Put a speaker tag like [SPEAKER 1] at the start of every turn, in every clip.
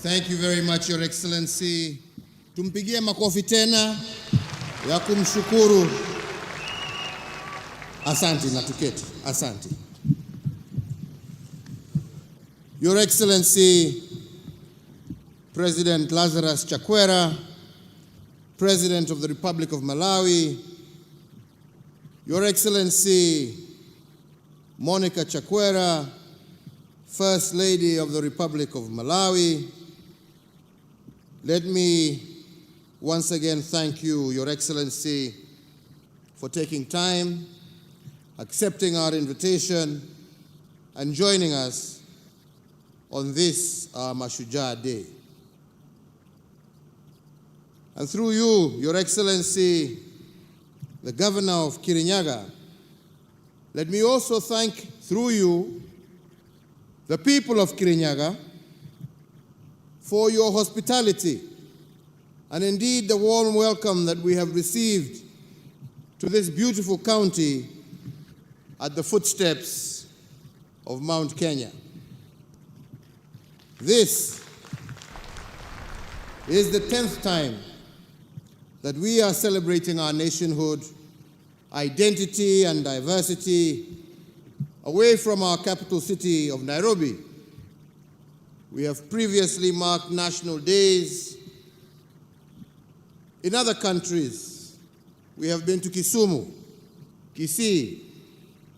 [SPEAKER 1] Thank you very much, Your Excellency. Tumpigie makofi tena ya kumshukuru. Asante na tuketi. Asante. Your Excellency, President Lazarus Chakwera, President of the Republic of Malawi, Your Excellency Monica Chakwera, First Lady of the Republic of Malawi, let me once again thank you, Your Excellency, for taking time, accepting our invitation, and joining us on this Mashujaa Day. And through you, Your Excellency, the Governor of Kirinyaga, let me also thank, through you, the people of Kirinyaga for your hospitality and indeed the warm welcome that we have received to this beautiful county at the footsteps of Mount Kenya. This is the 10th time that we are celebrating our nationhood, identity, and diversity away from our capital city of Nairobi. We have previously marked national days in other countries. We have been to Kisumu, Kisii,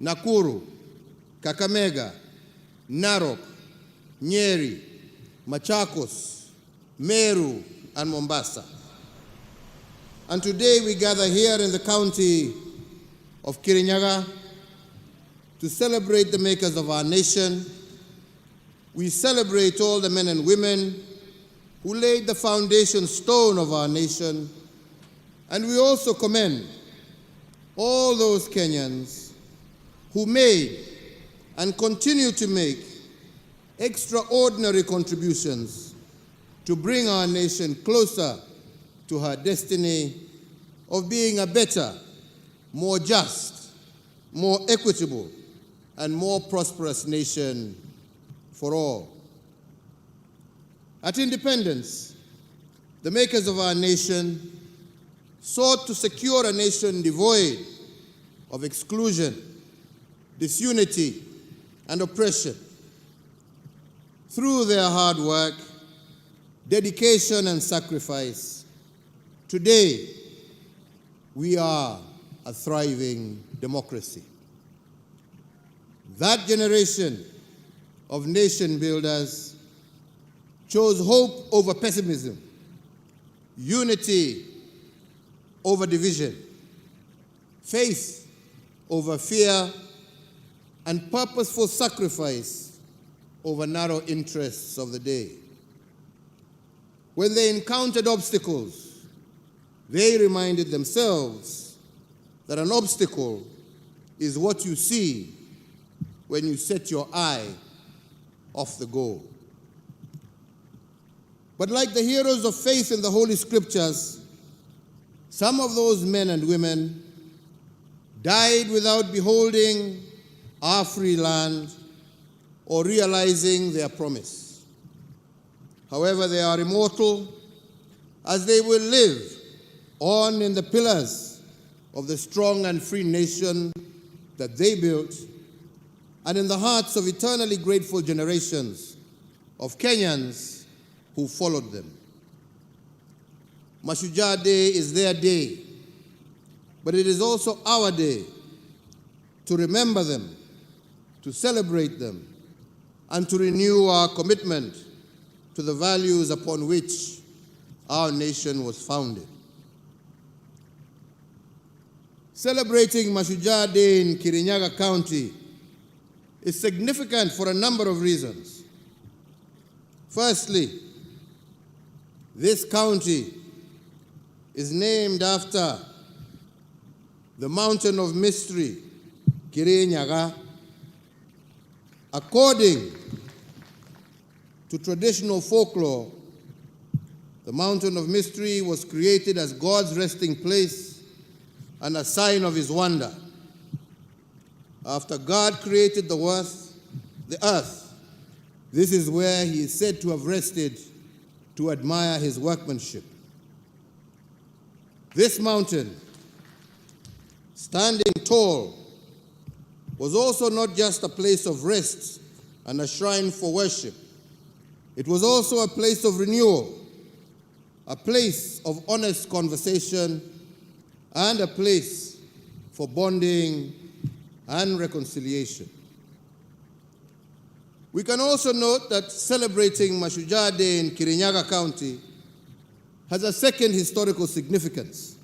[SPEAKER 1] Nakuru, Kakamega, Narok, Nyeri, Machakos, Meru, and Mombasa. And today we gather here in the county of Kirinyaga to celebrate the makers of our nation. We celebrate all the men and women who laid the foundation stone of our nation, and we also commend all those Kenyans who made and continue to make extraordinary contributions to bring our nation closer to her destiny of being a better, more just, more equitable, and more prosperous nation for all. At independence, the makers of our nation sought to secure a nation devoid of exclusion, disunity, and oppression. Through their hard work, dedication, and sacrifice, today we are a thriving democracy. That generation of nation builders chose hope over pessimism, unity over division, faith over fear, and purposeful sacrifice over narrow interests of the day. When they encountered obstacles, they reminded themselves that an obstacle is what you see when you set your eye off the goal. But like the heroes of faith in the Holy Scriptures, some of those men and women died without beholding our free land or realizing their promise. However, they are immortal, as they will live on in the pillars of the strong and free nation that they built, and in the hearts of eternally grateful generations of Kenyans who followed them. Mashujaa Day is their day, but it is also our day to remember them, to celebrate them, and to renew our commitment to the values upon which our nation was founded. Celebrating Mashujaa Day in Kirinyaga County is significant for a number of reasons. Firstly, this county is named after the mountain of mystery, Kirinyaga. According to traditional folklore, the mountain of mystery was created as God's resting place and a sign of his wonder. After God created the earth, this is where he is said to have rested to admire his workmanship. This mountain, standing tall, was also not just a place of rest and a shrine for worship. It was also a place of renewal, a place of honest conversation, and a place for bonding and reconciliation. We can also note that celebrating Mashujaa Day in Kirinyaga County has a second historical significance,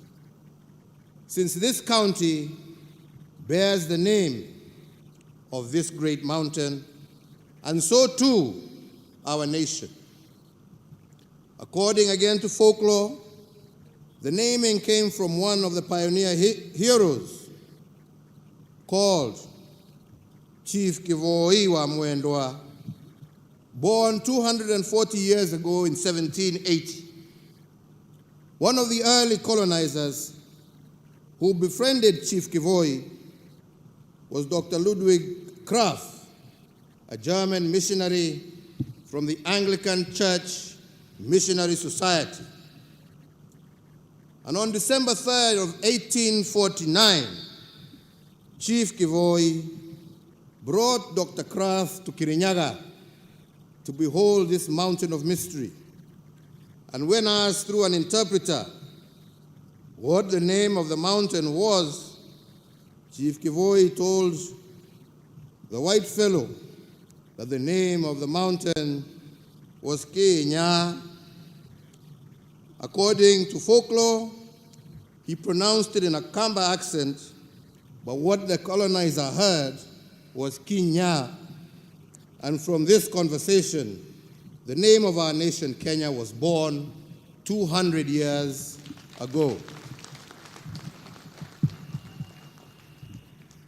[SPEAKER 1] since this county bears the name of this great mountain, and so too our nation. According again to folklore, the naming came from one of the pioneer heroes called Chief Kivoi wa Mwendwa, born 240 years ago in 1780. One of the early colonizers who befriended Chief Kivoi was Dr. Ludwig Krapf, a German missionary from the Anglican Church Missionary Society. And on December 3rd of 1849, Chief Kivoi brought Dr. Krapf to Kirinyaga to behold this mountain of mystery. And when asked through an interpreter what the name of the mountain was, Chief Kivoi told the white fellow that the name of the mountain was Kenya. According to folklore, he pronounced it in a Kamba accent, but what the colonizer heard was Kenya. And from this conversation, the name of our nation, Kenya, was born 200 years ago.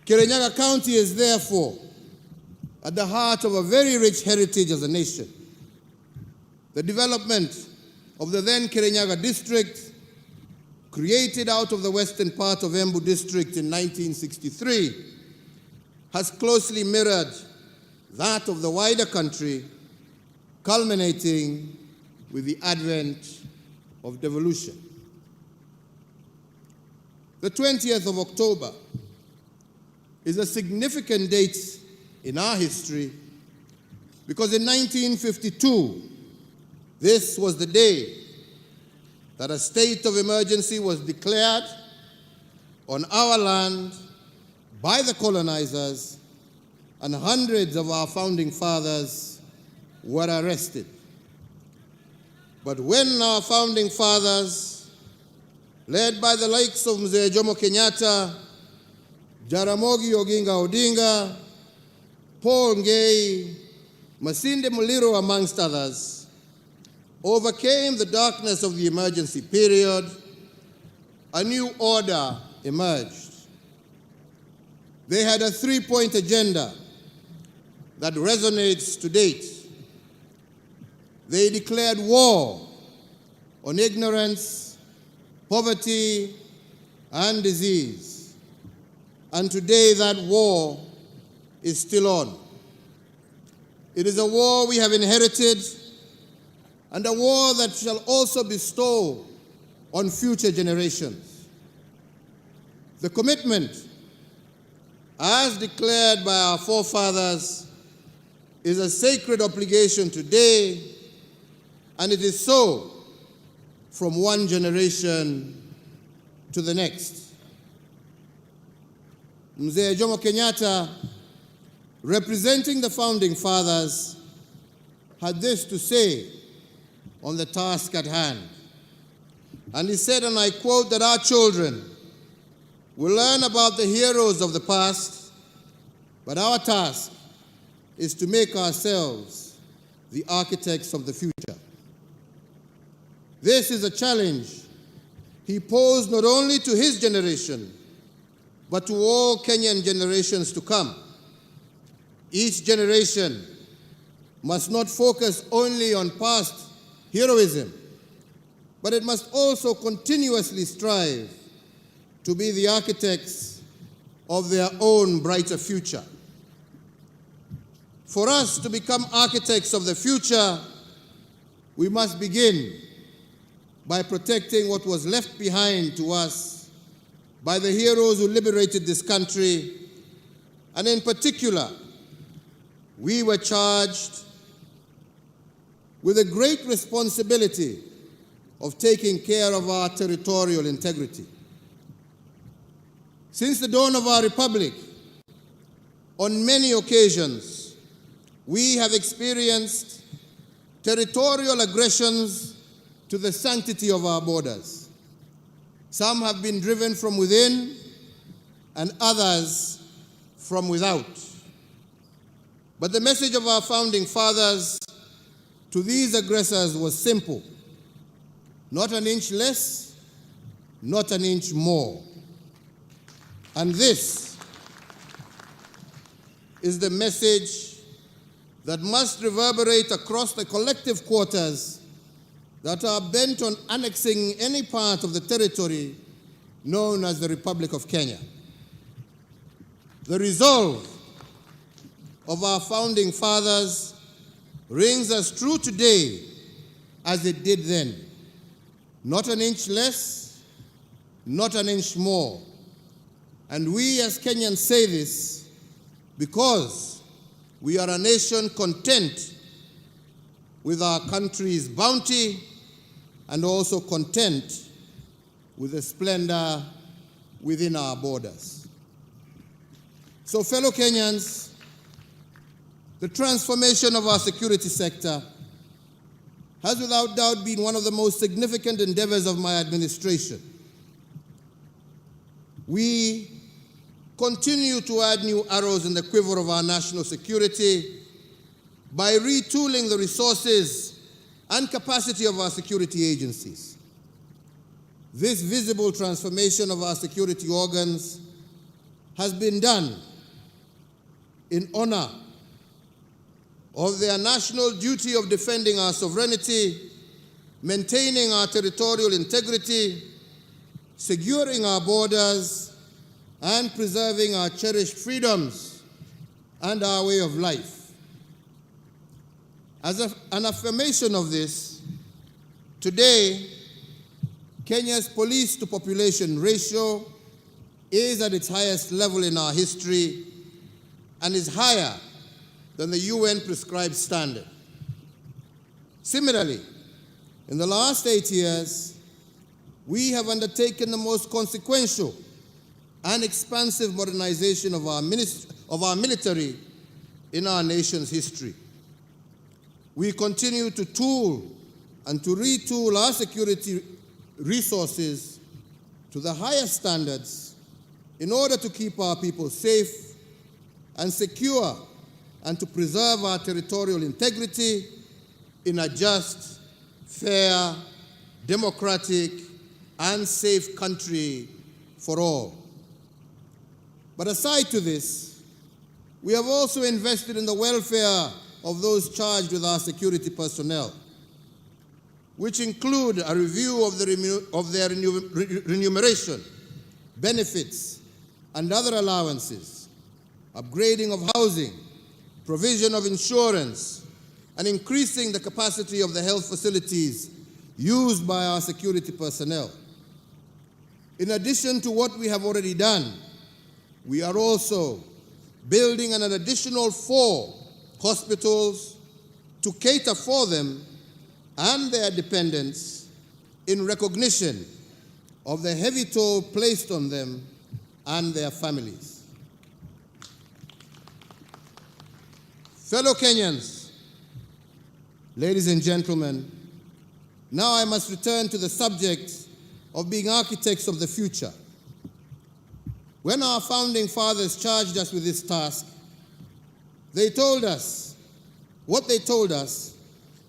[SPEAKER 1] Kirinyaga County is therefore at the heart of a very rich heritage as a nation. The development of the then Kirinyaga district, created out of the western part of Embu district in 1963, has closely mirrored that of the wider country, culminating with the advent of devolution. The 20th of October is a significant date in our history because in 1952, this was the day that a state of emergency was declared on our land by the colonizers, and hundreds of our founding fathers were arrested. But when our founding fathers, led by the likes of Mzee Jomo Kenyatta, Jaramogi Oginga Odinga, Paul Ngei, Masinde Muliro, amongst others, overcame the darkness of the emergency period, a new order emerged. They had a three-point agenda that resonates to date. They declared war on ignorance, poverty, and disease. And today that war is still on. It is a war we have inherited, and a war that shall also bestow on future generations. The commitment, as declared by our forefathers, is a sacred obligation today, and it is so from one generation to the next. Mzee Jomo Kenyatta, representing the founding fathers, had this to say on the task at hand. And he said, and I quote, that our children will learn about the heroes of the past, but our task is to make ourselves the architects of the future. This is a challenge he posed not only to his generation, but to all Kenyan generations to come. Each generation must not focus only on past heroism, but it must also continuously strive to be the architects of their own brighter future. For us to become architects of the future, We must begin by protecting what was left behind to us by the heroes who liberated this country, and in particular, we were charged with a great responsibility of taking care of our territorial integrity. Since the dawn of our republic, on many occasions, we have experienced territorial aggressions to the sanctity of our borders. Some have been driven from within and others from without. But the message of our founding fathers to these aggressors was simple: not an inch less, not an inch more. And this is the message that must reverberate across the collective quarters that are bent on annexing any part of the territory known as the Republic of Kenya. The resolve of our founding fathers rings as true today as it did then. Not an inch less, not an inch more. And we as Kenyans say this because we are a nation content with our country's bounty and also content with the splendor within our borders. So, fellow Kenyans, the transformation of our security sector has without doubt been one of the most significant endeavors of my administration. We continue to add new arrows in the quiver of our national security by retooling the resources and capacity of our security agencies. This visible transformation of our security organs has been done in honor of their national duty of defending our sovereignty, maintaining our territorial integrity, securing our borders, and preserving our cherished freedoms and our way of life. As an affirmation of this, today, Kenya's police-to-population ratio is at its highest level in our history and is higher than the UN prescribed standard. Similarly, in the last 8 years, we have undertaken the most consequential and expansive modernization of our military in our nation's history. We continue to tool and to retool our security resources to the highest standards in order to keep our people safe and secure and to preserve our territorial integrity in a just, fair, democratic, and safe country for all. But aside to this, we have also invested in the welfare of those charged with our security personnel, which include a review of their remuneration, benefits, and other allowances, upgrading of housing, provision of insurance, and increasing the capacity of the health facilities used by our security personnel. In addition to what we have already done, we are also building an additional 4 hospitals to cater for them and their dependents in recognition of the heavy toll placed on them and their families. Fellow Kenyans, ladies and gentlemen, now I must return to the subject of being architects of the future. When our founding fathers charged us with this task, what they told us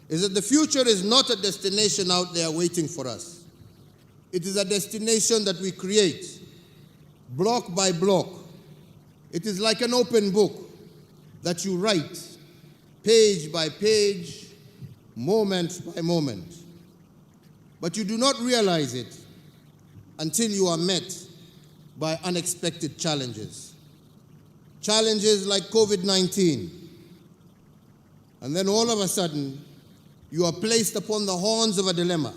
[SPEAKER 1] is that the future is not a destination out there waiting for us. It is a destination that we create, block by block. It is like an open book that you write, page by page, moment by moment. But you do not realize it until you are met by unexpected challenges. Challenges like COVID-19. And then all of a sudden, you are placed upon the horns of a dilemma.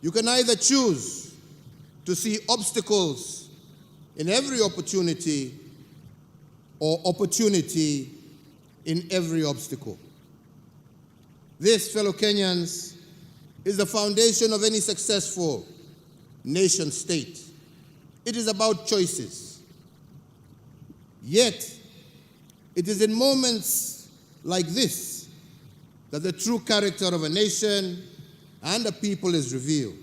[SPEAKER 1] You can either choose to see obstacles in every opportunity or opportunity in every obstacle. This, fellow Kenyans, is the foundation of any successful nation state. It is about choices. Yet, it is in moments like this that the true character of a nation and a people is revealed.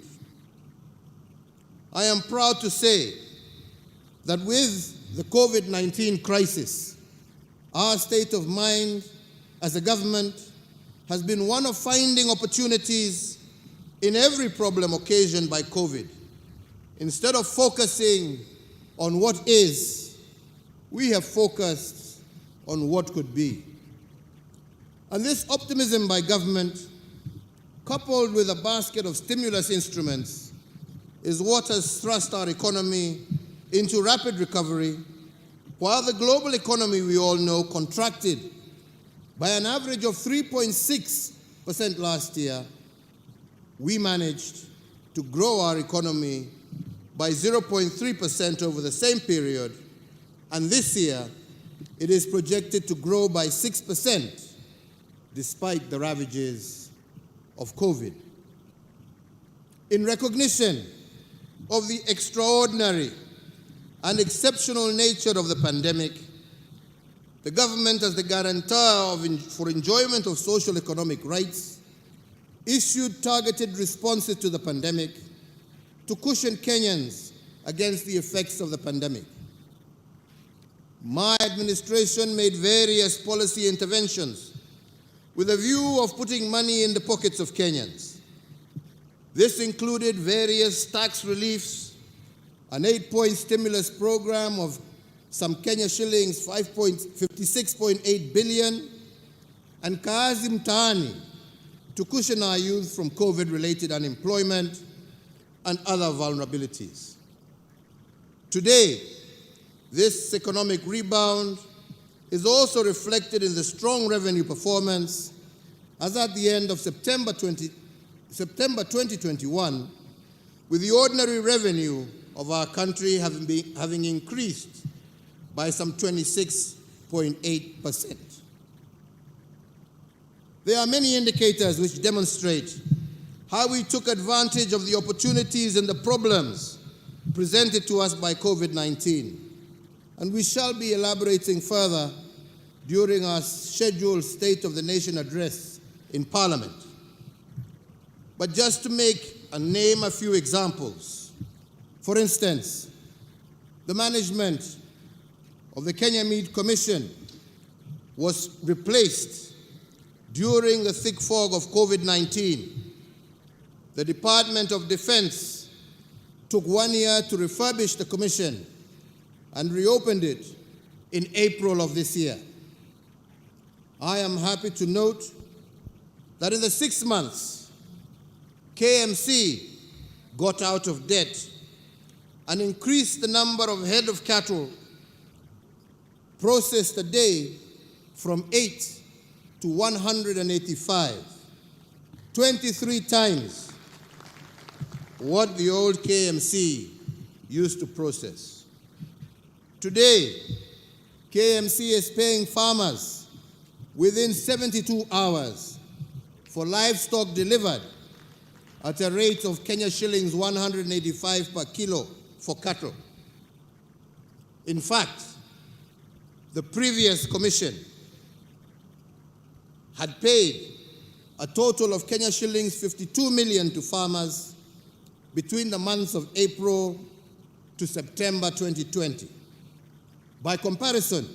[SPEAKER 1] I am proud to say that with the COVID-19 crisis, our state of mind as a government has been one of finding opportunities in every problem occasioned by COVID. Instead of focusing on what is, we have focused on what could be. And this optimism by government, coupled with a basket of stimulus instruments, is what has thrust our economy into rapid recovery, while the global economy, we all know, contracted by an average of 3.6% last year. We managed to grow our economy by 0.3% over the same period, and this year it is projected to grow by 6%, despite the ravages of COVID. In recognition of the extraordinary and exceptional nature of the pandemic, the government, as the guarantor for enjoyment of social economic rights, issued targeted responses to the pandemic to cushion Kenyans against the effects of the pandemic. My administration made various policy interventions with a view of putting money in the pockets of Kenyans. This included various tax reliefs, an 8-point stimulus program of some Kenya shillings 56.8 billion, and Kazi Mtaani to cushion our youth from COVID-related unemployment and other vulnerabilities. Today, this economic rebound is also reflected in the strong revenue performance, as at the end of September 2021, with the ordinary revenue of our country having increased by some 26.8%. There are many indicators which demonstrate how we took advantage of the opportunities and the problems presented to us by COVID-19, and we shall be elaborating further during our scheduled State of the Nation address in Parliament. But just to name a few examples, for instance, the management of the Kenya Meat Commission was replaced during the thick fog of COVID-19. The Department of Defense took 1 year to refurbish the commission and reopened it in April of this year. I am happy to note that in the 6 months, KMC got out of debt and increased the number of head of cattle processed a day from 8 to 185, 23 times what the old KMC used to process. Today, KMC is paying farmers within 72 hours for livestock delivered at a rate of Kenya shillings 185 per kilo for cattle. In fact, the previous commission had paid a total of Kenya shillings 52 million to farmers between the months of April to September 2020. By comparison,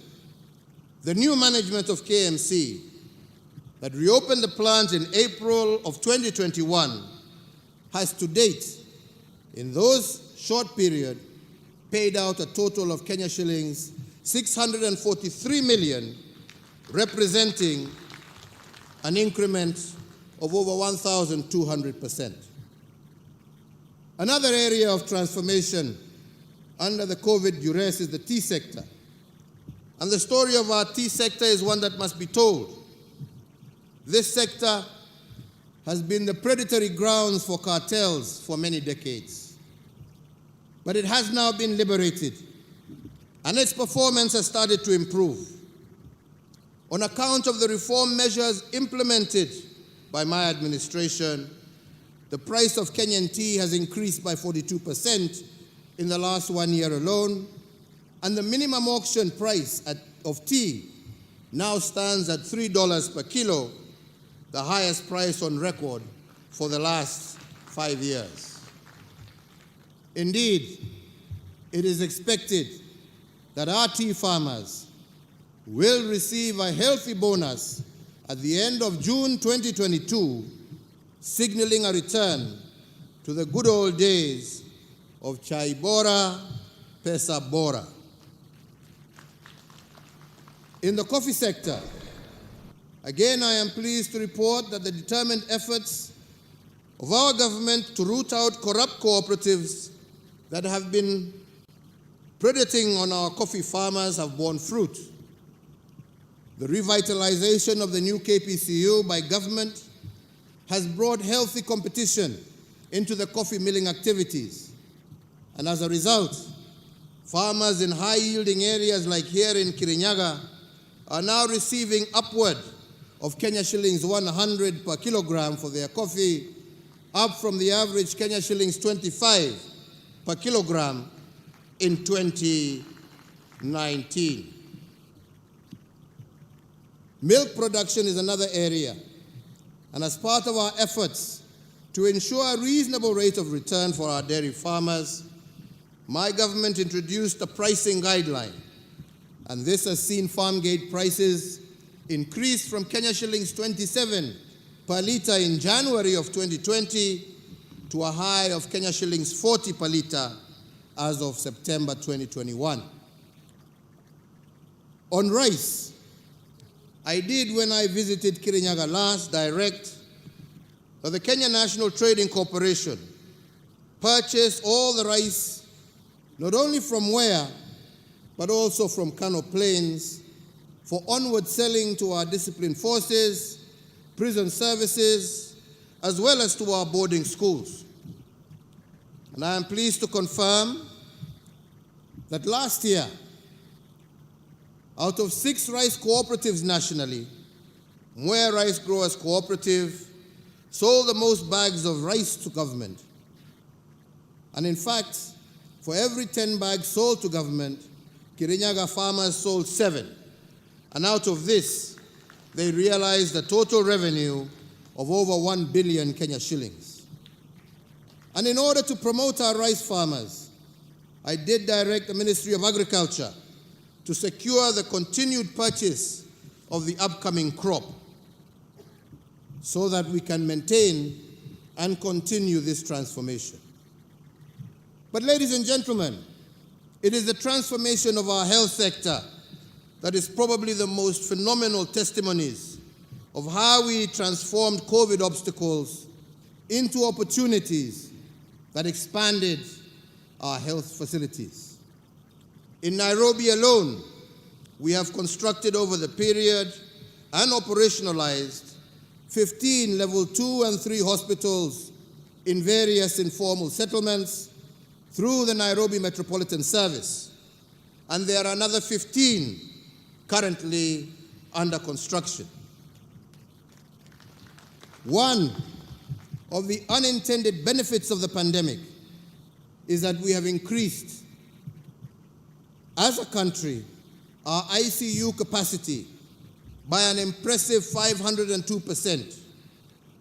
[SPEAKER 1] the new management of KMC that reopened the plant in April of 2021 has to date, in those short period, paid out a total of Kenya shillings 643 million, representing an increment of over 1,200%. Another area of transformation under the COVID duress is the tea sector. And the story of our tea sector is one that must be told. This sector has been the predatory grounds for cartels for many decades. But it has now been liberated, and its performance has started to improve. On account of the reform measures implemented by my administration, the price of Kenyan tea has increased by 42% in the last 1 year alone, and the minimum auction price of tea now stands at $3 per kilo, the highest price on record for the last 5 years. Indeed, it is expected that our tea farmers will receive a healthy bonus at the end of June 2022, signaling a return to the good old days of Chai Bora, Pesa Bora. In the coffee sector, again, I am pleased to report that the determined efforts of our government to root out corrupt cooperatives that have been predating on our coffee farmers have borne fruit. The revitalization of the new KPCU by government has brought healthy competition into the coffee milling activities. And as a result, farmers in high-yielding areas like here in Kirinyaga are now receiving upward of Kenya shillings 100 per kilogram for their coffee, up from the average Kenya shillings 25 per kilogram in 2019. Milk production is another area, and as part of our efforts to ensure a reasonable rate of return for our dairy farmers, my government introduced a pricing guideline, and this has seen farm gate prices increase from Kenya shillings 27 per litre in January of 2020 to a high of Kenya shillings 40 per litre as of September 2021. On rice, I did, when I visited Kirinyaga last, direct that the Kenya National Trading Corporation purchase all the rice, not only from Ware, but also from Kano Plains, for onward selling to our disciplined forces, prison services, as well as to our boarding schools. And I am pleased to confirm that last year, out of 6 rice cooperatives nationally, Mwea Rice Growers Cooperative sold the most bags of rice to government. And in fact, for every 10 bags sold to government, Kirinyaga farmers sold 7. And out of this, they realized a total revenue of over 1 billion Kenya shillings. And in order to promote our rice farmers, I did direct the Ministry of Agriculture to secure the continued purchase of the upcoming crop so that we can maintain and continue this transformation. But ladies and gentlemen, it is the transformation of our health sector that is probably the most phenomenal testimonies of how we transformed COVID obstacles into opportunities that expanded our health facilities. In Nairobi alone, we have constructed over the period and operationalized 15 level 2 and 3 hospitals in various informal settlements through the Nairobi Metropolitan Service. And there are another 15 currently under construction. One of the unintended benefits of the pandemic is that we have increased, as a country, our ICU capacity by an impressive 502%,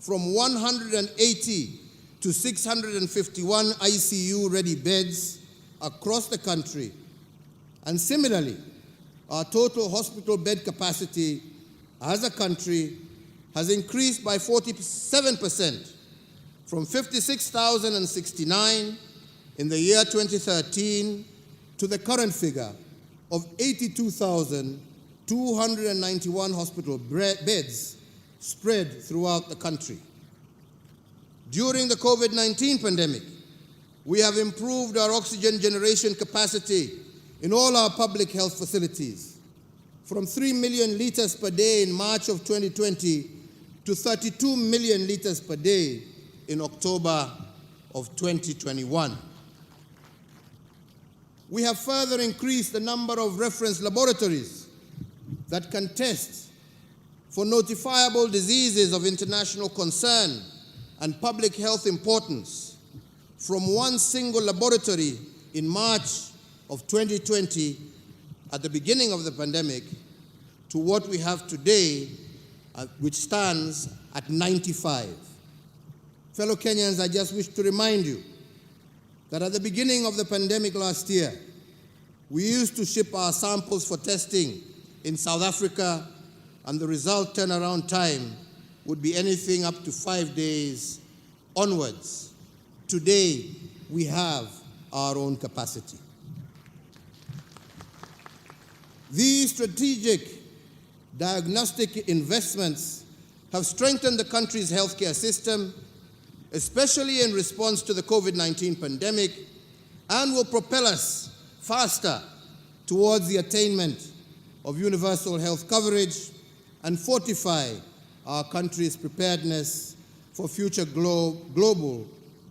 [SPEAKER 1] from 180 to 651 ICU-ready beds across the country. And similarly, our total hospital bed capacity as a country has increased by 47%, from 56,069 in the year 2013 to the current figure of 82,291 hospital beds spread throughout the country. During the COVID-19 pandemic, we have improved our oxygen generation capacity in all our public health facilities from 3 million liters per day in March of 2020 to 32 million liters per day in October of 2021. We have further increased the number of reference laboratories that can test for notifiable diseases of international concern and public health importance from one single laboratory in March of 2020 at the beginning of the pandemic to what we have today, which stands at 95. Fellow Kenyans, I just wish to remind you that at the beginning of the pandemic last year, we used to ship our samples for testing in South Africa, and the result turnaround time would be anything up to 5 days onwards. Today, we have our own capacity. These strategic diagnostic investments have strengthened the country's healthcare system, especially in response to the COVID-19 pandemic, and will propel us faster towards the attainment of universal health coverage and fortify our country's preparedness for future global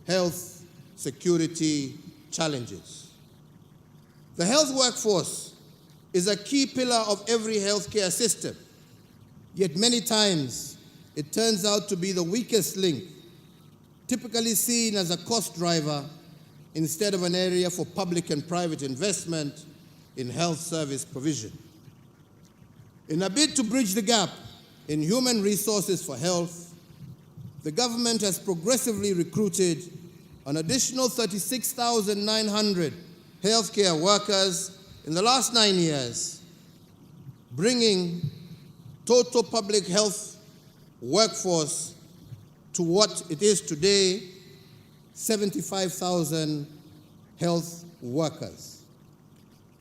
[SPEAKER 1] health security challenges. The health workforce is a key pillar of every healthcare system, yet many times it turns out to be the weakest link, typically seen as a cost driver instead of an area for public and private investment in health service provision. In a bid to bridge the gap in human resources for health, the government has progressively recruited an additional 36,900 healthcare workers in the last 9 years, bringing total public health workforce to what it is today, 75,000 health workers.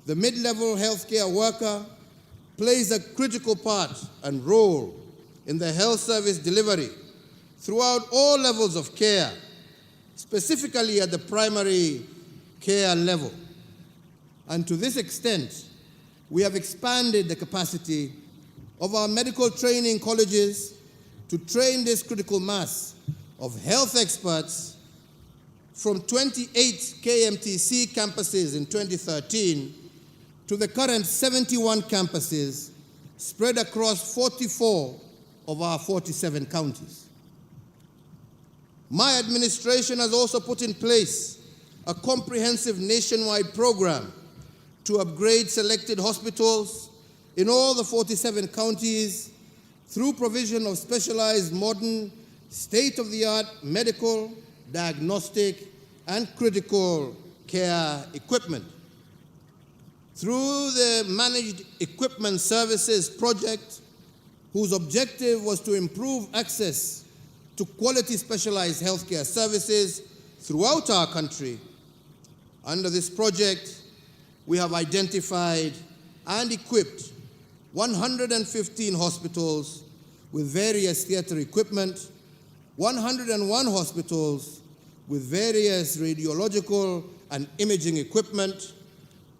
[SPEAKER 1] The mid-level healthcare worker plays a critical part and role in the health service delivery throughout all levels of care, specifically at the primary care level. And to this extent, we have expanded the capacity of our medical training colleges to train this critical mass of health experts from 28 KMTC campuses in 2013 to the current 71 campuses spread across 44 of our 47 counties. My administration has also put in place a comprehensive nationwide program to upgrade selected hospitals in all the 47 counties through provision of specialized modern state-of-the-art medical, diagnostic, and critical care equipment. Through the Managed Equipment Services project, whose objective was to improve access to quality specialized healthcare services throughout our country, under this project, we have identified and equipped 115 hospitals with various theater equipment, 101 hospitals with various radiological and imaging equipment,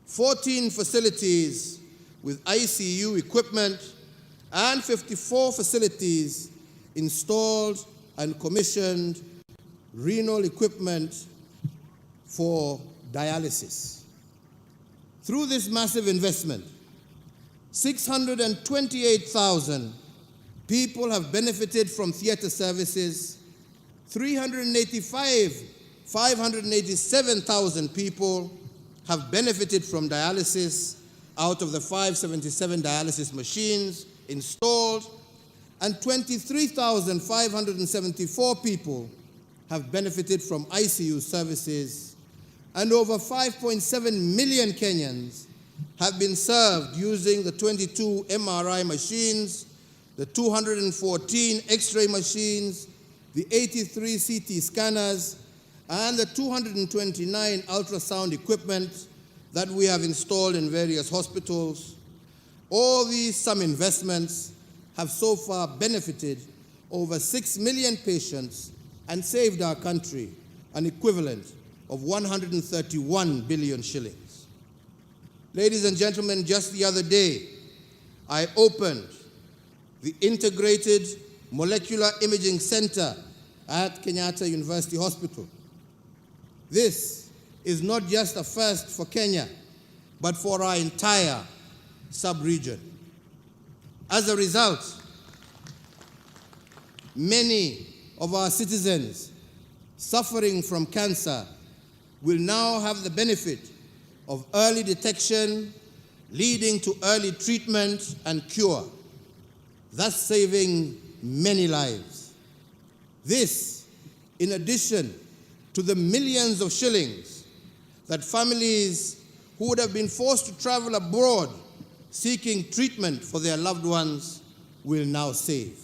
[SPEAKER 1] 14 facilities with ICU equipment, and 54 facilities installed and commissioned renal equipment for dialysis. Through this massive investment, 628,000 people have benefited from theater services, 587,000 people have benefited from dialysis out of the 577 dialysis machines installed, and 23,574 people have benefited from ICU services, and over 5.7 million Kenyans have been served using the 22 MRI machines, the 214 X-ray machines, the 83 CT scanners, and the 229 ultrasound equipment that we have installed in various hospitals. All these sum investments have so far benefited over 6 million patients and saved our country an equivalent of 131 billion shillings. Ladies and gentlemen, just the other day, I opened the integrated Molecular Imaging Center at Kenyatta University Hospital. This is not just a first for Kenya, but for our entire sub-region. As a result, many of our citizens suffering from cancer will now have the benefit of early detection, leading to early treatment and cure, thus saving many lives. This, in addition to the millions of shillings that families who would have been forced to travel abroad seeking treatment for their loved ones will now save.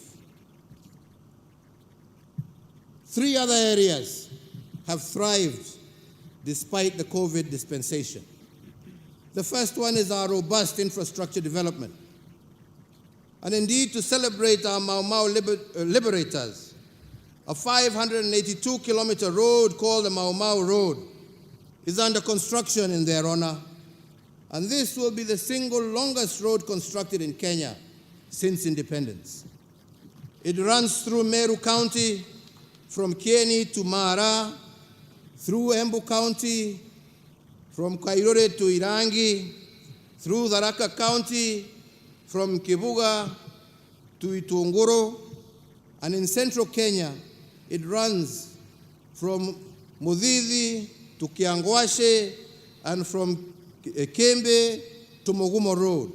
[SPEAKER 1] 3 other areas have thrived despite the COVID dispensation. The first one is our robust infrastructure development. And indeed, to celebrate our Mau Mau liberators, a 582-kilometer road called the Mau Mau Road is under construction in their honor. And this will be the single longest road constructed in Kenya since independence. It runs through Meru County, from Kieni to Mara, through Embu County, from Kairore to Irangi, through Tharaka County, from Kibuga to Itunguru, and in central Kenya, it runs from Mudhidhi to Kiangwashe, and from Kembe to Mogumo Road.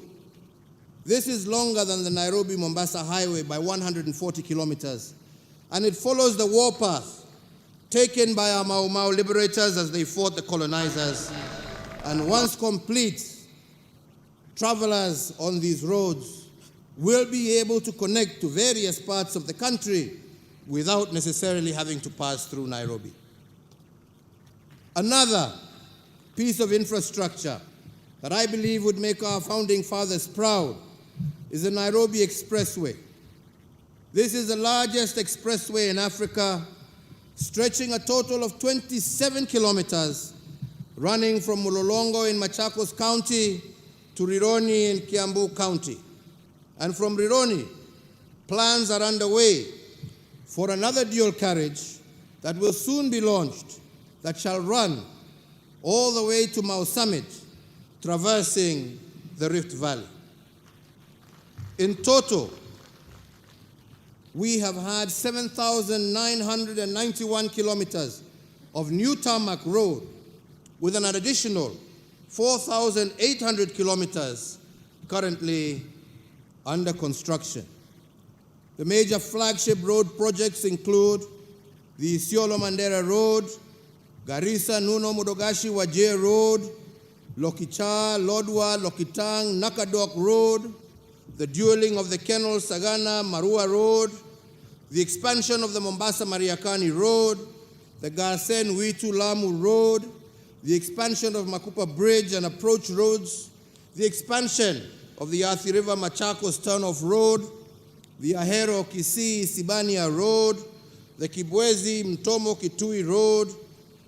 [SPEAKER 1] This is longer than the Nairobi-Mombasa Highway by 140 kilometers, and it follows the warpath taken by our Mau Mau liberators as they fought the colonizers. And once complete, travelers on these roads will be able to connect to various parts of the country without necessarily having to pass through Nairobi. Another piece of infrastructure that I believe would make our founding fathers proud is the Nairobi Expressway. This is the largest expressway in Africa, stretching a total of 27 kilometers, running from Mulolongo in Machakos County to Rironi in Kiambu County. And from Rironi, plans are underway for another dual carriage that will soon be launched that shall run all the way to Mau Summit, traversing the Rift Valley. In total, we have had 7,991 kilometers of new tarmac road with an additional 4,800 kilometers currently under construction. The major flagship road projects include the Isiolo Mandera Road, Garissa Nuno Mudogashi Wajir Road, Lokicha, Lodwa, Lokitang, Nakadok Road, the dualling of the Kenol Sagana Marua Road, the expansion of the Mombasa Mariakani Road, the Garsen Witu Lamu Road, the expansion of Makupa Bridge and approach roads, the expansion of the Athi River Machakos Turnoff Road, the Ahero Kisii Sibania Road, the Kibwezi Mtomo Kitui Road,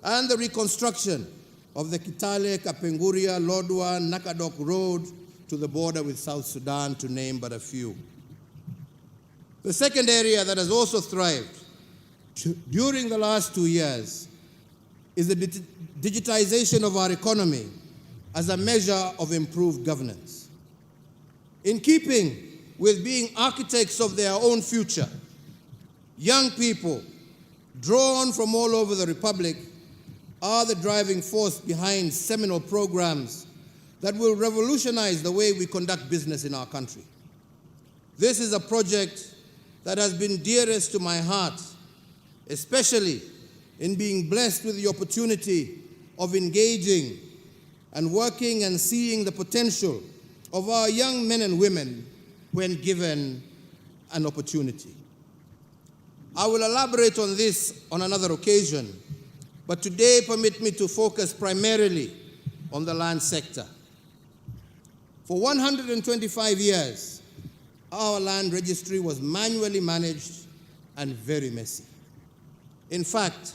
[SPEAKER 1] and the reconstruction of the Kitale Kapenguria Lodwa Nakadok Road to the border with South Sudan, to name but a few. The second area that has also thrived during the last 2 years is the digitization of our economy as a measure of improved governance. In keeping with being architects of their own future, young people drawn from all over the Republic are the driving force behind seminal programs that will revolutionize the way we conduct business in our country. This is a project that has been dearest to my heart, especially in being blessed with the opportunity of engaging and working and seeing the potential of our young men and women when given an opportunity. I will elaborate on this on another occasion, but today permit me to focus primarily on the land sector. For 125 years, our land registry was manually managed and very messy. In fact,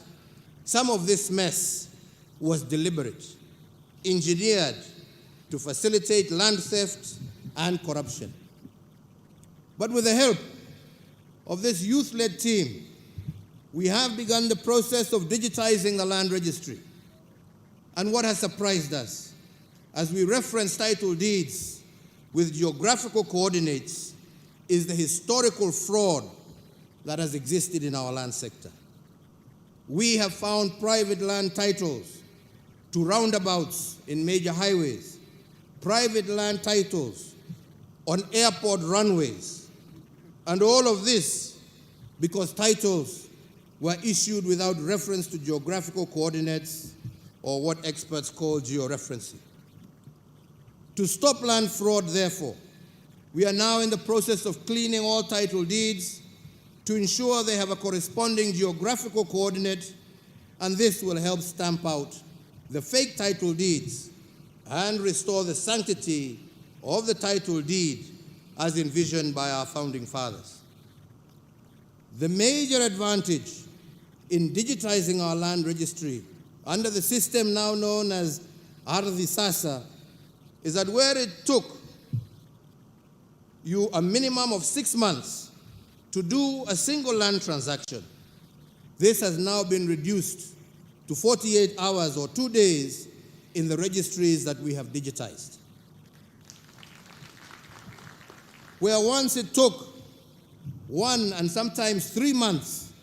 [SPEAKER 1] some of this mess was deliberate, engineered to facilitate land theft and corruption. But with the help of this youth-led team, we have begun the process of digitizing the land registry. And what has surprised us, as we reference title deeds with geographical coordinates, is the historical fraud that has existed in our land sector. We have found private land titles to roundabouts in major highways, private land titles on airport runways, and all of this because titles were issued without reference to geographical coordinates, or what experts call georeferencing. To stop land fraud, therefore, we are now in the process of cleaning all title deeds to ensure they have a corresponding geographical coordinate, and this will help stamp out the fake title deeds and restore the sanctity of the title deed as envisioned by our founding fathers. The major advantage in digitizing our land registry under the system now known as Ardhi Sasa is that where it took you a minimum of 6 months to do a single land transaction, this has now been reduced to 48 hours or 2 days in the registries that we have digitized. Where once it took 1 and sometimes 3 months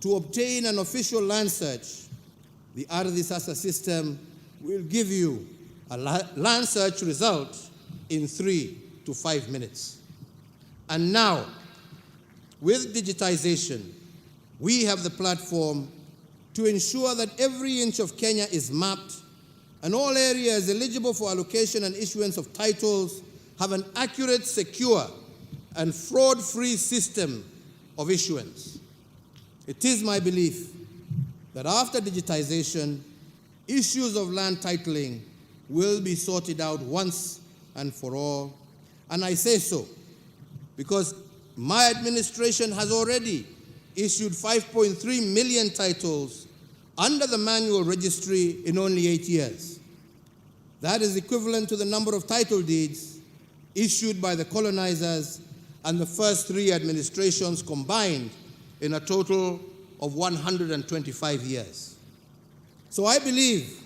[SPEAKER 1] to obtain an official land search, the Ardhi Sasa system will give you a land search result in 3 to 5 minutes. And now, with digitization, we have the platform to ensure that every inch of Kenya is mapped and all areas eligible for allocation and issuance of titles have an accurate, secure, and fraud-free system of issuance. It is my belief that after digitization, issues of land titling will be sorted out once and for all. And I say so because my administration has already issued 5.3 million titles under the manual registry in only 8 years. That is equivalent to the number of title deeds issued by the colonizers and the first 3 administrations combined in a total of 125 years. So I believe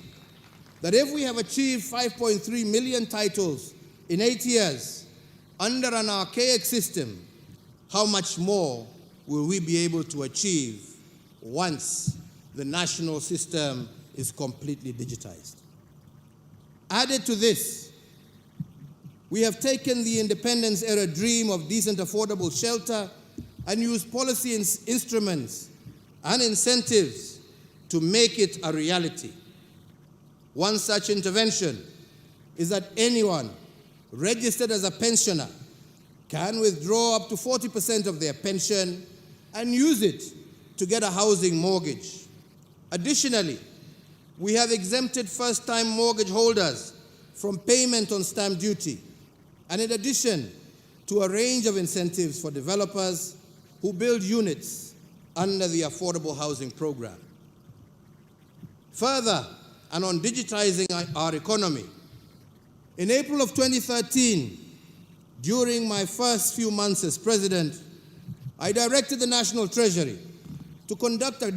[SPEAKER 1] that if we have achieved 5.3 million titles in 8 years under an archaic system, how much more will we be able to achieve once the national system is completely digitized? Added to this, we have taken the independence-era dream of decent, affordable shelter and used policy instruments and incentives to make it a reality. One such intervention is that anyone registered as a pensioner can withdraw up to 40% of their pension and use it to get a housing mortgage. Additionally, we have exempted first-time mortgage holders from payment on stamp duty, and in addition to a range of incentives for developers who build units under the Affordable Housing Program. Further, and on digitizing our economy, in April of 2013, during my first few months as president, I directed the National Treasury to conduct a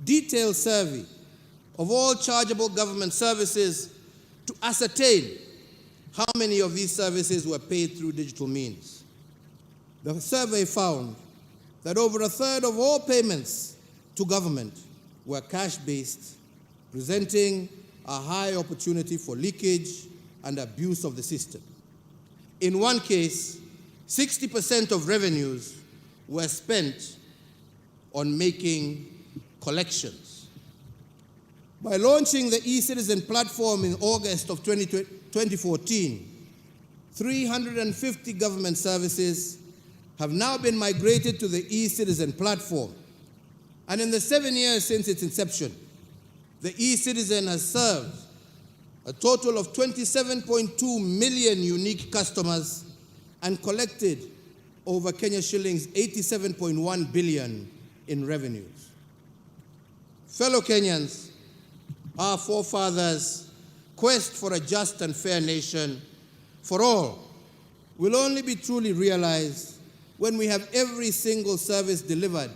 [SPEAKER 1] detailed survey of all chargeable government services to ascertain how many of these services were paid through digital means. The survey found that over 1/3 of all payments to government were cash-based, presenting a high opportunity for leakage and abuse of the system. In one case, 60% of revenues were spent on making collections. By launching the e-Citizen platform in August of 2014, 350 government services have now been migrated to the e-Citizen platform. And in the 7 years since its inception, the e-Citizen has served a total of 27.2 million unique customers and collected over Kenya shillings 87.1 billion in revenues. Fellow Kenyans, our forefathers' quest for a just and fair nation for all will only be truly realized when we have every single service delivered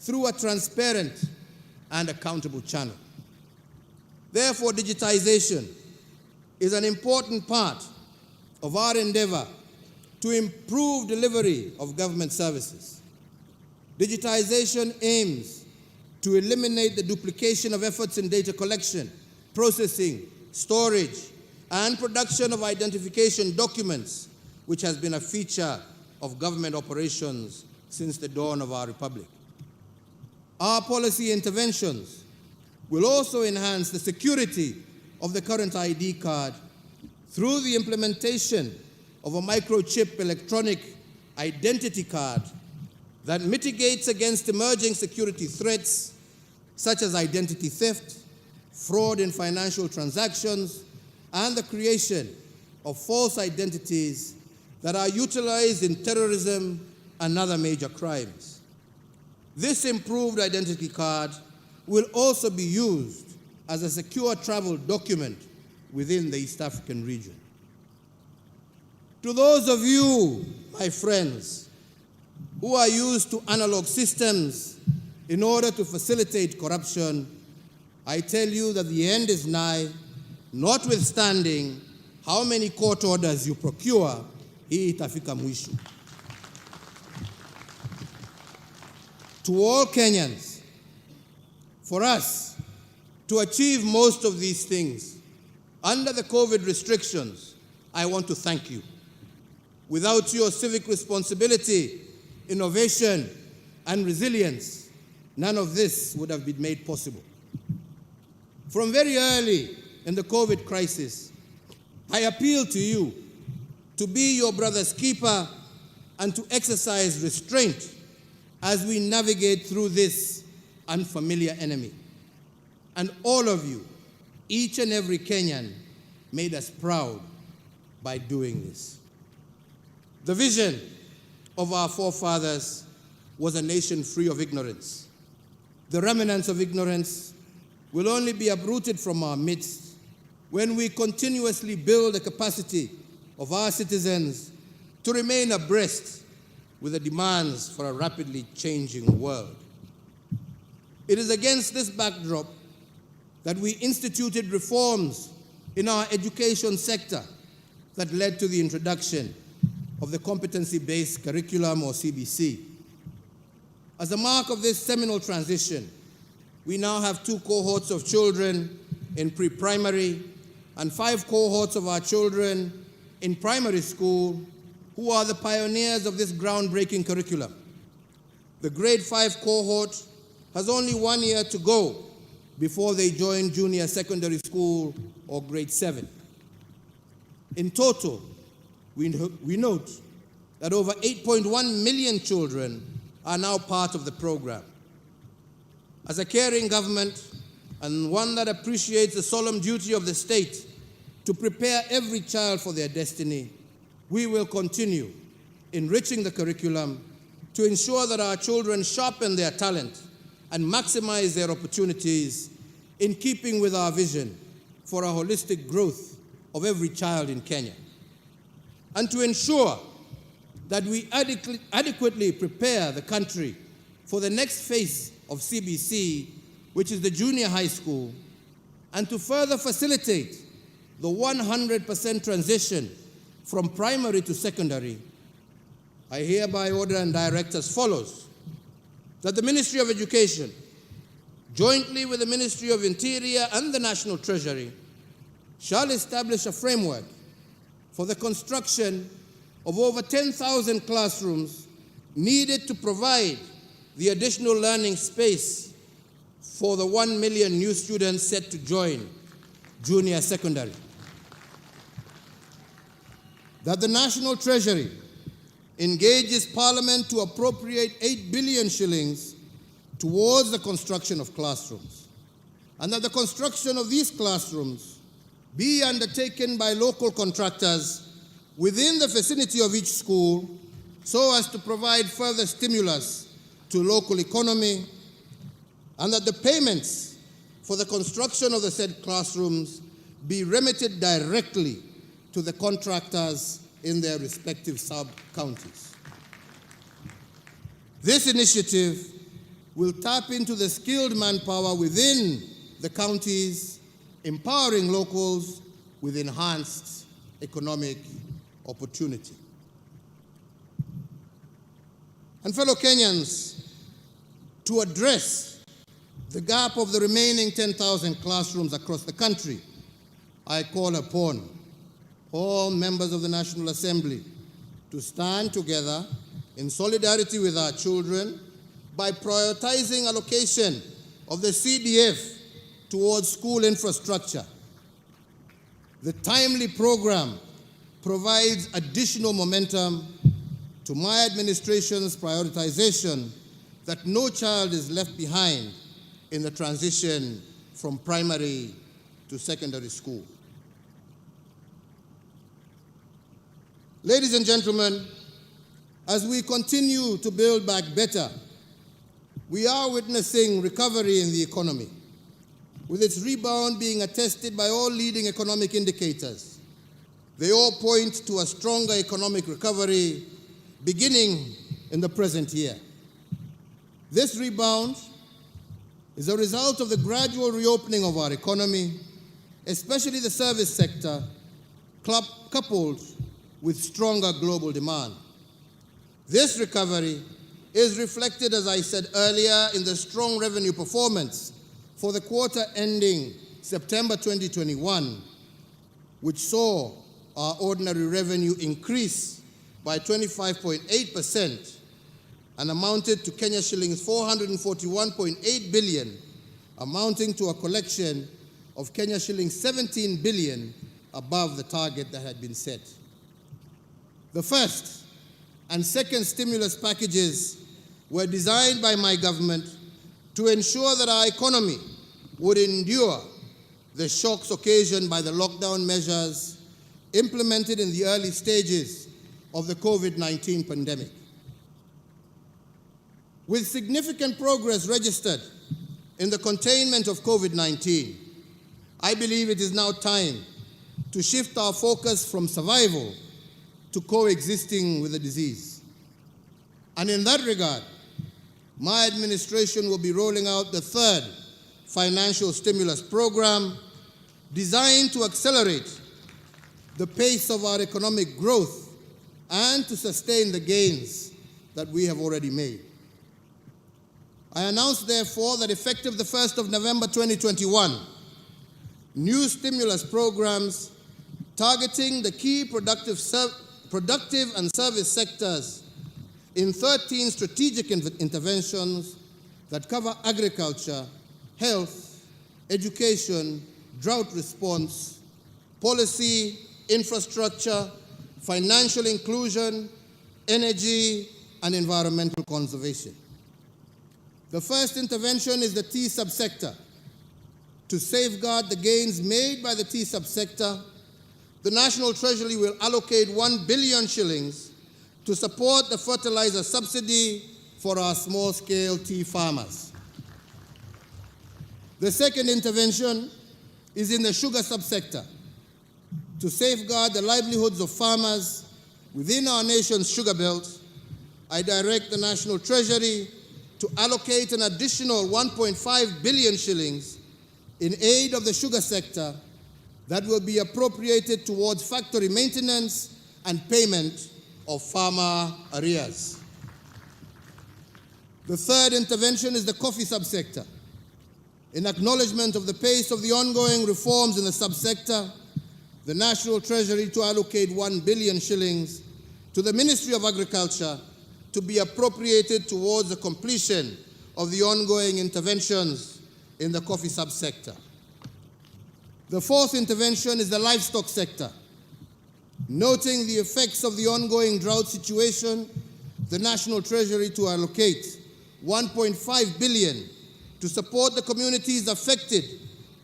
[SPEAKER 1] through a transparent and accountable channel. Therefore, digitization is an important part of our endeavor to improve delivery of government services. Digitization aims to eliminate the duplication of efforts in data collection, processing, storage, and production of identification documents, which has been a feature of government operations since the dawn of our republic. Our policy interventions will also enhance the security of the current ID card through the implementation of a microchip electronic identity card that mitigates against emerging security threats such as identity theft, fraud in financial transactions, and the creation of false identities that are utilized in terrorism and other major crimes. This improved identity card will also be used as a secure travel document within the East African region. To those of you, my friends, who are used to analog systems in order to facilitate corruption, I tell you that the end is nigh, notwithstanding how many court orders you procure, hii itafika mwisho. To all Kenyans, for us to achieve most of these things under the COVID restrictions, I want to thank you. Without your civic responsibility, innovation, and resilience, none of this would have been made possible. From very early in the COVID crisis, I appeal to you to be your brother's keeper and to exercise restraint as we navigate through this unfamiliar enemy. And all of you, each and every Kenyan, made us proud by doing this. The vision of our forefathers was a nation free of ignorance. The remnants of ignorance will only be uprooted from our midst when we continuously build the capacity of our citizens to remain abreast with the demands for a rapidly changing world. It is against this backdrop that we instituted reforms in our education sector that led to the introduction of the Competency-Based Curriculum, or CBC. As a mark of this seminal transition, we now have 2 cohorts of children in pre-primary and 5 cohorts of our children in primary school who are the pioneers of this groundbreaking curriculum. The grade 5 cohort has only 1 year to go before they join junior secondary school or grade 7. In total, we note that over 8.1 million children are now part of the program. As a caring government and one that appreciates the solemn duty of the state to prepare every child for their destiny, we will continue enriching the curriculum to ensure that our children sharpen their talent and maximize their opportunities in keeping with our vision for a holistic growth of every child in Kenya. And to ensure that we adequately prepare the country for the next phase of CBC, which is the junior high school, and to further facilitate the 100% transition from primary to secondary, I hereby order and direct as follows: that the Ministry of Education, jointly with the Ministry of Interior and the National Treasury, shall establish a framework for the construction of over 10,000 classrooms needed to provide the additional learning space for the 1 million new students set to join junior secondary. That the National Treasury engages Parliament to appropriate 8 billion shillings towards the construction of classrooms, and that the construction of these classrooms be undertaken by local contractors within the vicinity of each school so as to provide further stimulus to local economy, and that the payments for the construction of the said classrooms be remitted directly to the contractors in their respective sub-counties. This initiative will tap into the skilled manpower within the counties, empowering locals with enhanced economic opportunity. And fellow Kenyans, to address the gap of the remaining 10,000 classrooms across the country, I call upon all members of the National Assembly to stand together in solidarity with our children by prioritizing allocation of the CDF towards school infrastructure. The timely program provides additional momentum to my administration's prioritization that no child is left behind in the transition from primary to secondary school. Ladies and gentlemen, as we continue to build back better, we are witnessing recovery in the economy, with its rebound being attested by all leading economic indicators. They all point to a stronger economic recovery beginning in the present year. This rebound is a result of the gradual reopening of our economy, especially the service sector, coupled with stronger global demand. This recovery is reflected, as I said earlier, in the strong revenue performance for the quarter ending September 2021, which saw our ordinary revenue increase by 25.8% and amounted to Kenya shillings 441.8 billion, amounting to a collection of Kenya shillings 17 billion above the target that had been set. The first and second stimulus packages were designed by my government to ensure that our economy would endure the shocks occasioned by the lockdown measures implemented in the early stages of the COVID-19 pandemic. With significant progress registered in the containment of COVID-19, I believe it is now time to shift our focus from survival to coexisting with the disease. And in that regard, my administration will be rolling out the third financial stimulus program designed to accelerate the pace of our economic growth and to sustain the gains that we have already made. I announce, therefore, that effective the 1st of November 2021, new stimulus programs targeting the key productive and service sectors in 13 strategic interventions that cover agriculture, health, education, drought response, policy, infrastructure, financial inclusion, energy, and environmental conservation. The first intervention is the tea subsector. To safeguard the gains made by the tea subsector, the National Treasury will allocate 1 billion shillings to support the fertilizer subsidy for our small-scale tea farmers. The second intervention is in the sugar subsector. To safeguard the livelihoods of farmers within our nation's sugar belt, I direct the National Treasury to allocate an additional 1.5 billion shillings in aid of the sugar sector that will be appropriated towards factory maintenance and payment of farmer arrears. The third intervention is the coffee subsector. In acknowledgement of the pace of the ongoing reforms in the subsector, the National Treasury to allocate 1 billion shillings to the Ministry of Agriculture to be appropriated towards the completion of the ongoing interventions in the coffee subsector. The fourth intervention is the livestock sector. Noting the effects of the ongoing drought situation, the National Treasury to allocate 1.5 billion to support the communities affected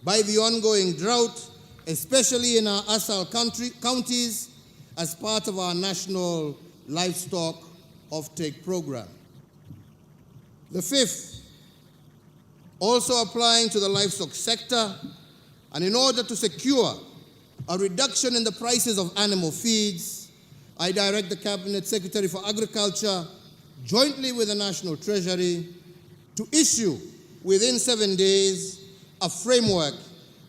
[SPEAKER 1] by the ongoing drought, especially in our ASAL counties, as part of our national livestock offtake program. The fifth, also applying to the livestock sector, and in order to secure a reduction in the prices of animal feeds, I direct the Cabinet Secretary for Agriculture, jointly with the National Treasury, to issue within 7 days a framework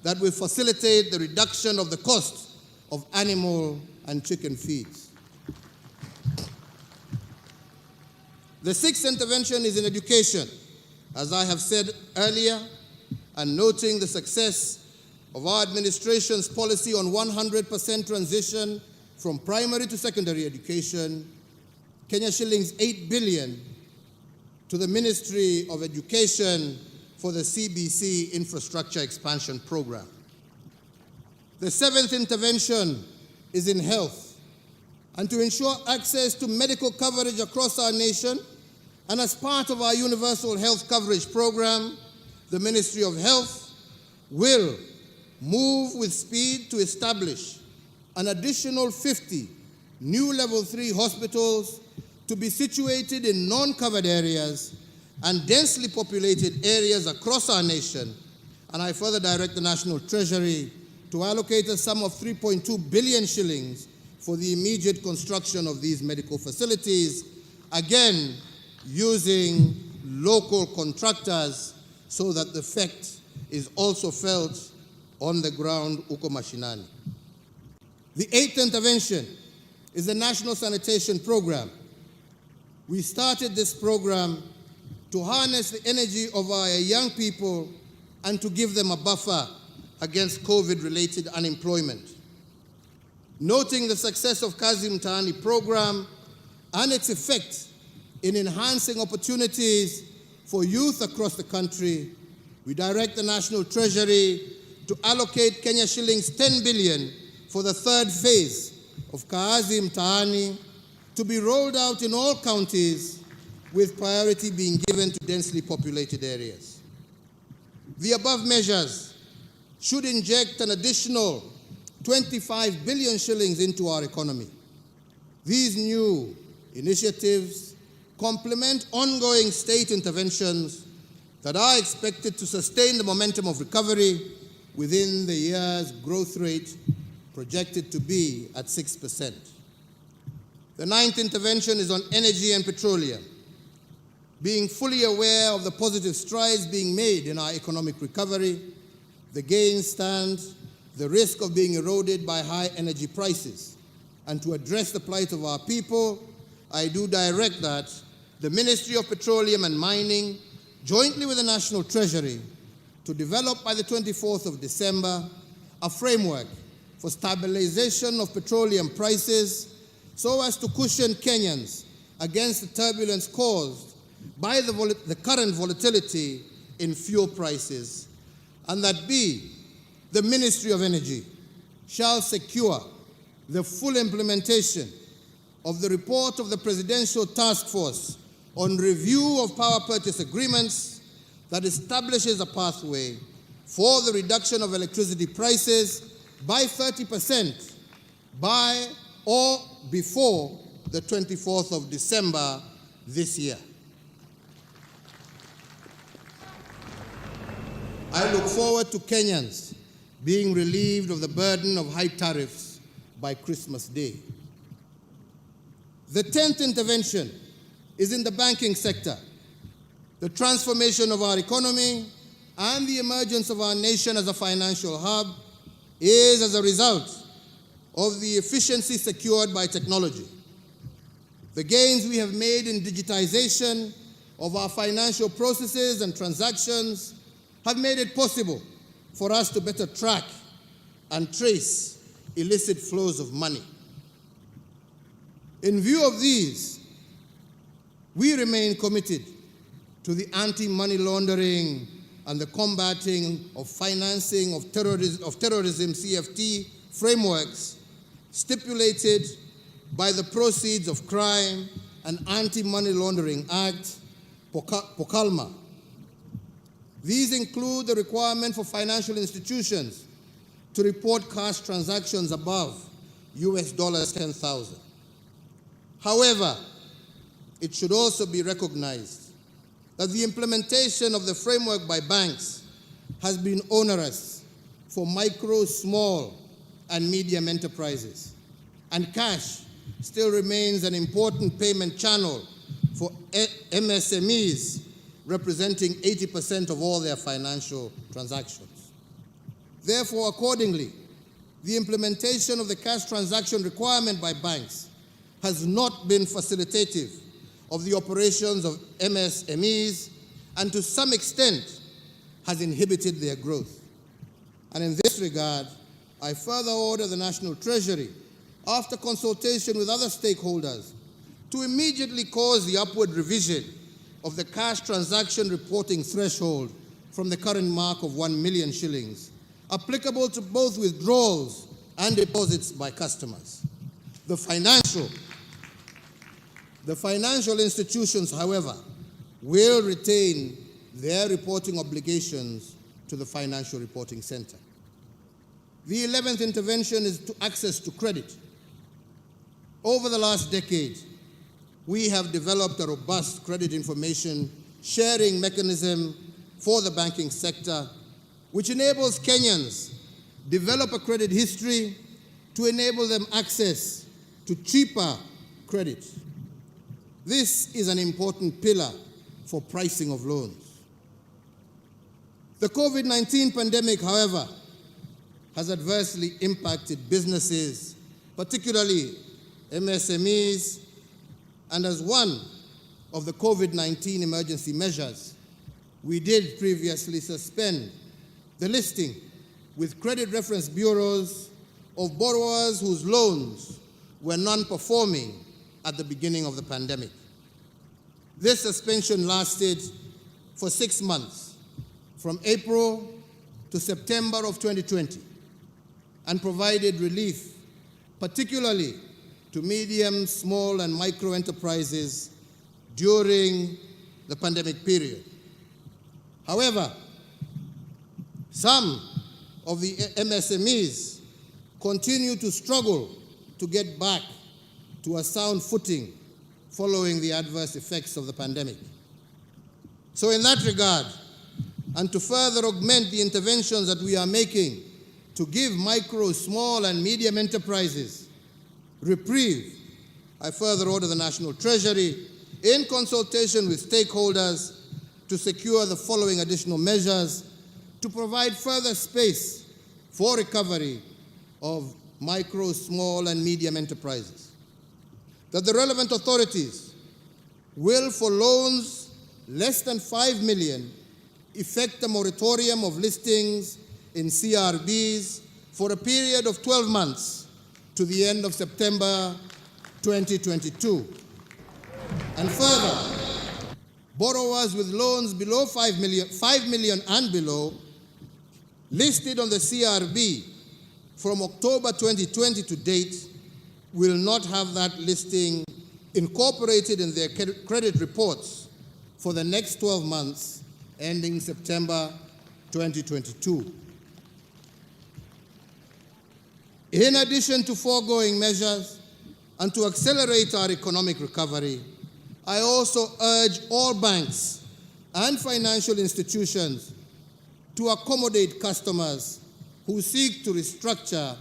[SPEAKER 1] that will facilitate the reduction of the cost of animal and chicken feeds. The sixth intervention is in education. As I have said earlier, and noting the success of our administration's policy on 100% transition from primary to secondary education, Kenya shillings 8 billion to the Ministry of Education for the CBC Infrastructure Expansion Program. The seventh intervention is in health, and to ensure access to medical coverage across our nation, and as part of our universal health coverage program, the Ministry of Health will move with speed to establish an additional 50 new level 3 hospitals to be situated in non-covered areas and densely populated areas across our nation. And I further direct the National Treasury to allocate a sum of 3.2 billion shillings for the immediate construction of these medical facilities, again using local contractors so that the effect is also felt on the ground uko mashinani. The eighth intervention is the National Sanitation Program. We started this program to harness the energy of our young people and to give them a buffer against COVID-related unemployment. Noting the success of Kazi Mtaani program and its effect in enhancing opportunities for youth across the country, we direct the National Treasury to allocate Kenya shillings 10 billion for the third phase of Kazi Mtaani to be rolled out in all counties, with priority being given to densely populated areas. The above measures should inject an additional 25 billion shillings into our economy. These new initiatives complement ongoing state interventions that are expected to sustain the momentum of recovery within the year's growth rate projected to be at 6%. The ninth intervention is on energy and petroleum. Being fully aware of the positive strides being made in our economic recovery, the gains stand the risk of being eroded by high energy prices. And to address the plight of our people, I do direct that the Ministry of Petroleum and Mining, jointly with the National Treasury, to develop by the 24th of December a framework for stabilization of petroleum prices so as to cushion Kenyans against the turbulence caused by the current volatility in fuel prices, and that B, the Ministry of Energy shall secure the full implementation of the report of the Presidential Task Force on review of power purchase agreements that establishes a pathway for the reduction of electricity prices by 30% by or before the 24th of December this year. I look forward to Kenyans being relieved of the burden of high tariffs by Christmas Day. The 10th intervention is in the banking sector. The transformation of our economy and the emergence of our nation as a financial hub is as a result of the efficiency secured by technology. The gains we have made in digitization of our financial processes and transactions have made it possible for us to better track and trace illicit flows of money. In view of these, we remain committed to the anti-money laundering and the combating of financing of terrorism CFT frameworks stipulated by the Proceeds of Crime and Anti-Money Laundering Act, POCALMA. These include the requirement for financial institutions to report cash transactions above $10,000. However, it should also be recognized that the implementation of the framework by banks has been onerous for micro, small, and medium enterprises, and cash still remains an important payment channel MSMEs representing 80% of all their financial transactions. Therefore, accordingly, the implementation of the cash transaction requirement by banks has not been facilitative of the operations of MSMEs and to some extent has inhibited their growth. And in this regard, I further order the National Treasury, after consultation with other stakeholders, to immediately cause the upward revision of the cash transaction reporting threshold from the current mark of 1 million shillings, applicable to both withdrawals and deposits by customers. The financial institutions, however, will retain their reporting obligations to the Financial Reporting Center. The 11th intervention is to access to credit. Over the last decade, we have developed a robust credit information sharing mechanism for the banking sector, which enables Kenyans develop a credit history to enable them access to cheaper credit. This is an important pillar for pricing of loans. The COVID-19 pandemic, however, has adversely impacted businesses, particularly MSMEs, and as one of the COVID-19 emergency measures, we did previously suspend the listing with credit reference bureaus of borrowers whose loans were non-performing at the beginning of the pandemic. This suspension lasted for 6 months, from April to September of 2020, and provided relief, particularly to medium, small, and micro enterprises during the pandemic period. However, some of the MSMEs continue to struggle to get back to a sound footing following the adverse effects of the pandemic. So in that regard, and to further augment the interventions that we are making to give micro, small, and medium enterprises reprieve, I further order the National Treasury, in consultation with stakeholders, to secure the following additional measures to provide further space for recovery of micro, small, and medium enterprises. That the relevant authorities will, for loans less than 5 million, effect a moratorium of listings in CRBs for a period of 12 months to the end of September 2022. And further, borrowers with loans below 5 million and below, listed on the CRB from October 2020 to date, will not have that listing incorporated in their credit reports for the next 12 months ending September 2022. In addition to foregoing measures and to accelerate our economic recovery, I also urge all banks and financial institutions to accommodate customers who seek to restructure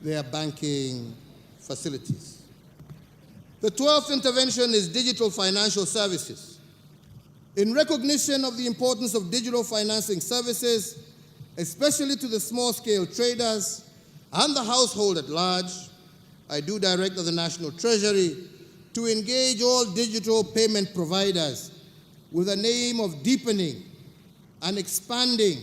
[SPEAKER 1] their banking facilities. The 12th intervention is digital financial services. In recognition of the importance of digital financing services, especially to the small-scale traders and the household at large, I do direct the National Treasury to engage all digital payment providers with the aim of deepening and expanding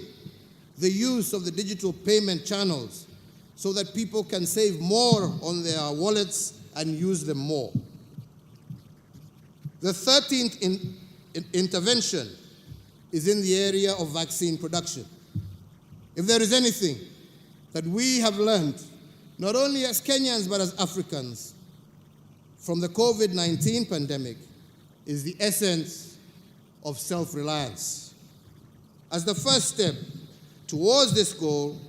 [SPEAKER 1] the use of the digital payment channels so that people can save more on their wallets and use them more. The 13th intervention is in the area of vaccine production. If there is anything that we have learned, not only as Kenyans but as Africans, from the COVID-19 pandemic, is the essence of self-reliance. As the first step towards this goal,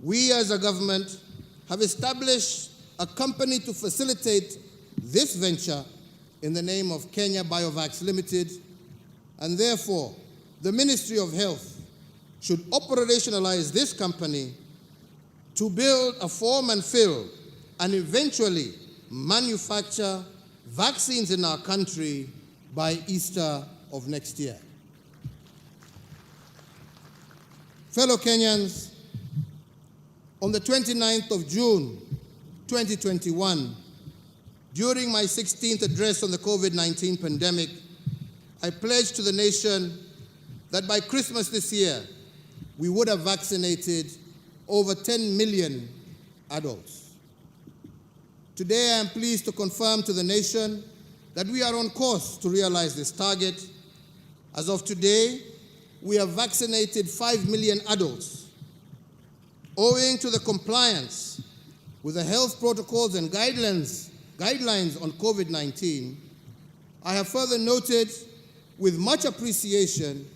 [SPEAKER 1] we as a government have established a company to facilitate this venture in the name of Kenya Biovax Limited, and therefore the Ministry of Health should operationalize this company to build a form and fill and eventually manufacture vaccines in our country by Easter of next year. Fellow Kenyans, on the 29th of June, 2021, during my 16th address on the COVID-19 pandemic, I pledged to the nation that by Christmas this year, we would have vaccinated over 10 million adults. Today, I am pleased to confirm to the nation that we are on course to realize this target. As of today, we have vaccinated 5 million adults. Owing to the compliance with the health protocols and guidelines on COVID-19, I have further noted with much appreciation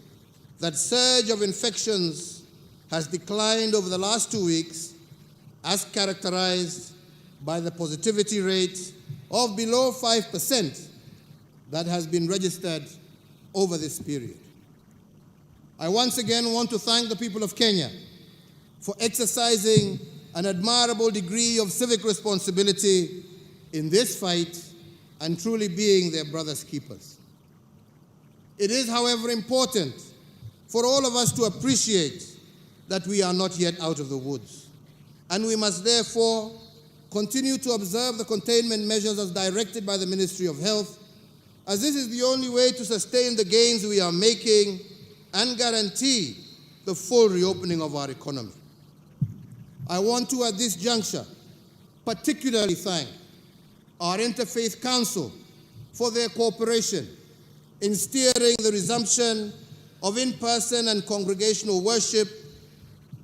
[SPEAKER 1] that surge of infections has declined over the last 2 weeks, as characterized by the positivity rate of below 5% that has been registered over this period. I once again want to thank the people of Kenya for exercising an admirable degree of civic responsibility in this fight and truly being their brother's keepers. It is, however, important for all of us to appreciate that we are not yet out of the woods, and we must therefore continue to observe the containment measures as directed by the Ministry of Health, as this is the only way to sustain the gains we are making and guarantee the full reopening of our economy. I want to, at this juncture, particularly thank our Interfaith Council for their cooperation in steering the resumption of in-person and congregational worship,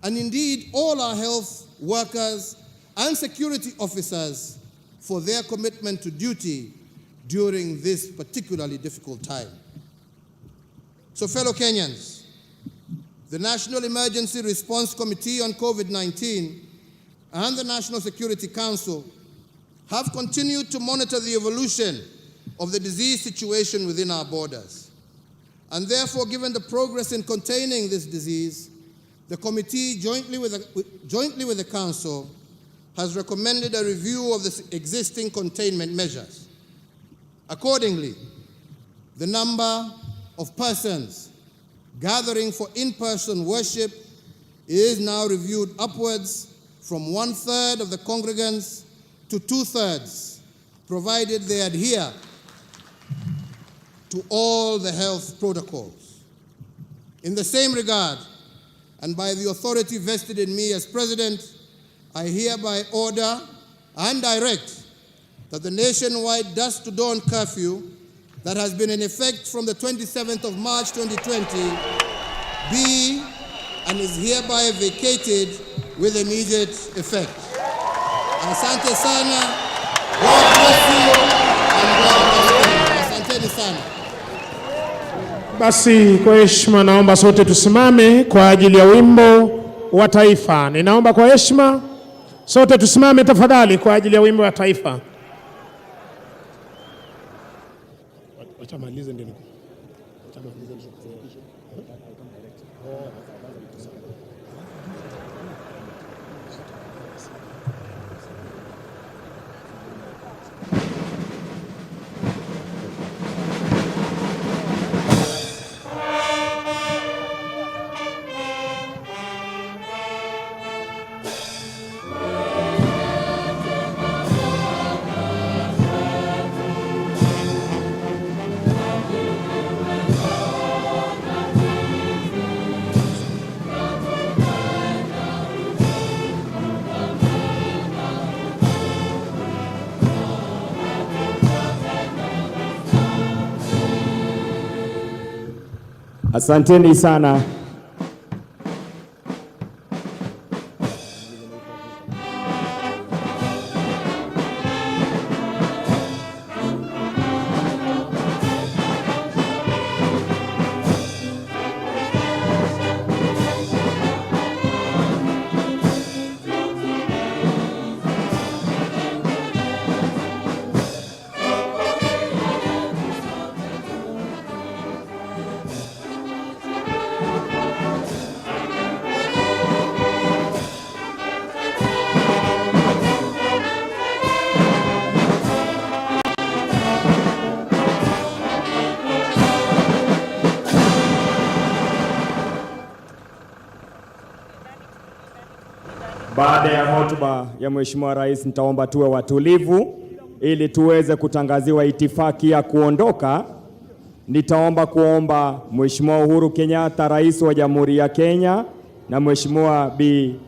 [SPEAKER 1] and indeed all our health workers and security officers for their commitment to duty during this particularly difficult time. So, fellow Kenyans, the National Emergency Response Committee on COVID-19 and the National Security Council have continued to monitor the evolution of the disease situation within our borders. And therefore, given the progress in containing this disease, the committee, jointly with the Council, has recommended a review of the existing containment measures. Accordingly, the number of persons gathering for in-person worship is now reviewed upwards from 1/3 of the congregants to 2/3, provided they adhere to all the health protocols. In the same regard, and by the authority vested in me as President, I hereby order and direct that the nationwide dusk to dawn curfew that has been in effect from the 27th of March 2020 be and is hereby vacated with immediate effect. Asante sana, God bless you, and God bless you. Asanteni sana.
[SPEAKER 2] Basi kwa heshima naomba sote tusimame kwa ajili ya wimbo wa taifa. Ninaomba kwa heshima sote tusimame tafadhali kwa ajili ya wimbo wa taifa.
[SPEAKER 3] Asanteni sana. Baada ya hotuba ya Mheshimiwa Rais, nitaomba tuwe watulivu ili tuweze kutangaziwa itifaki ya kuondoka. Nitaomba kuomba Mheshimiwa Uhuru Kenyatta, Rais wa Jamhuri ya Kenya, na Mheshimiwa Bi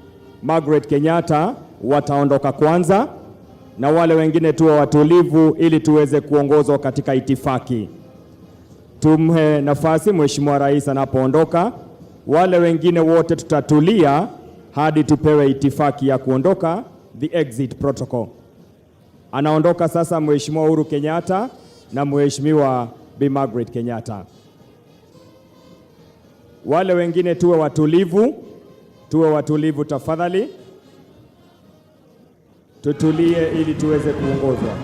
[SPEAKER 3] Margaret Kenyatta wataondoka kwanza, na wale wengine tuwe watulivu ili tuweze kuongozwa katika itifaki. Tumhe nafasi Mheshimiwa Rais anapoondoka. Wale wengine wote tutatulia hadi tupewe itifaki ya kuondoka, the exit protocol. Anaondoka sasa Mheshimiwa Uhuru Kenyatta na Mheshimiwa Bi Margaret Kenyatta. Wale wengine tuwe watulivu tafadhali. Tutulie ili tuweze kuongozwa.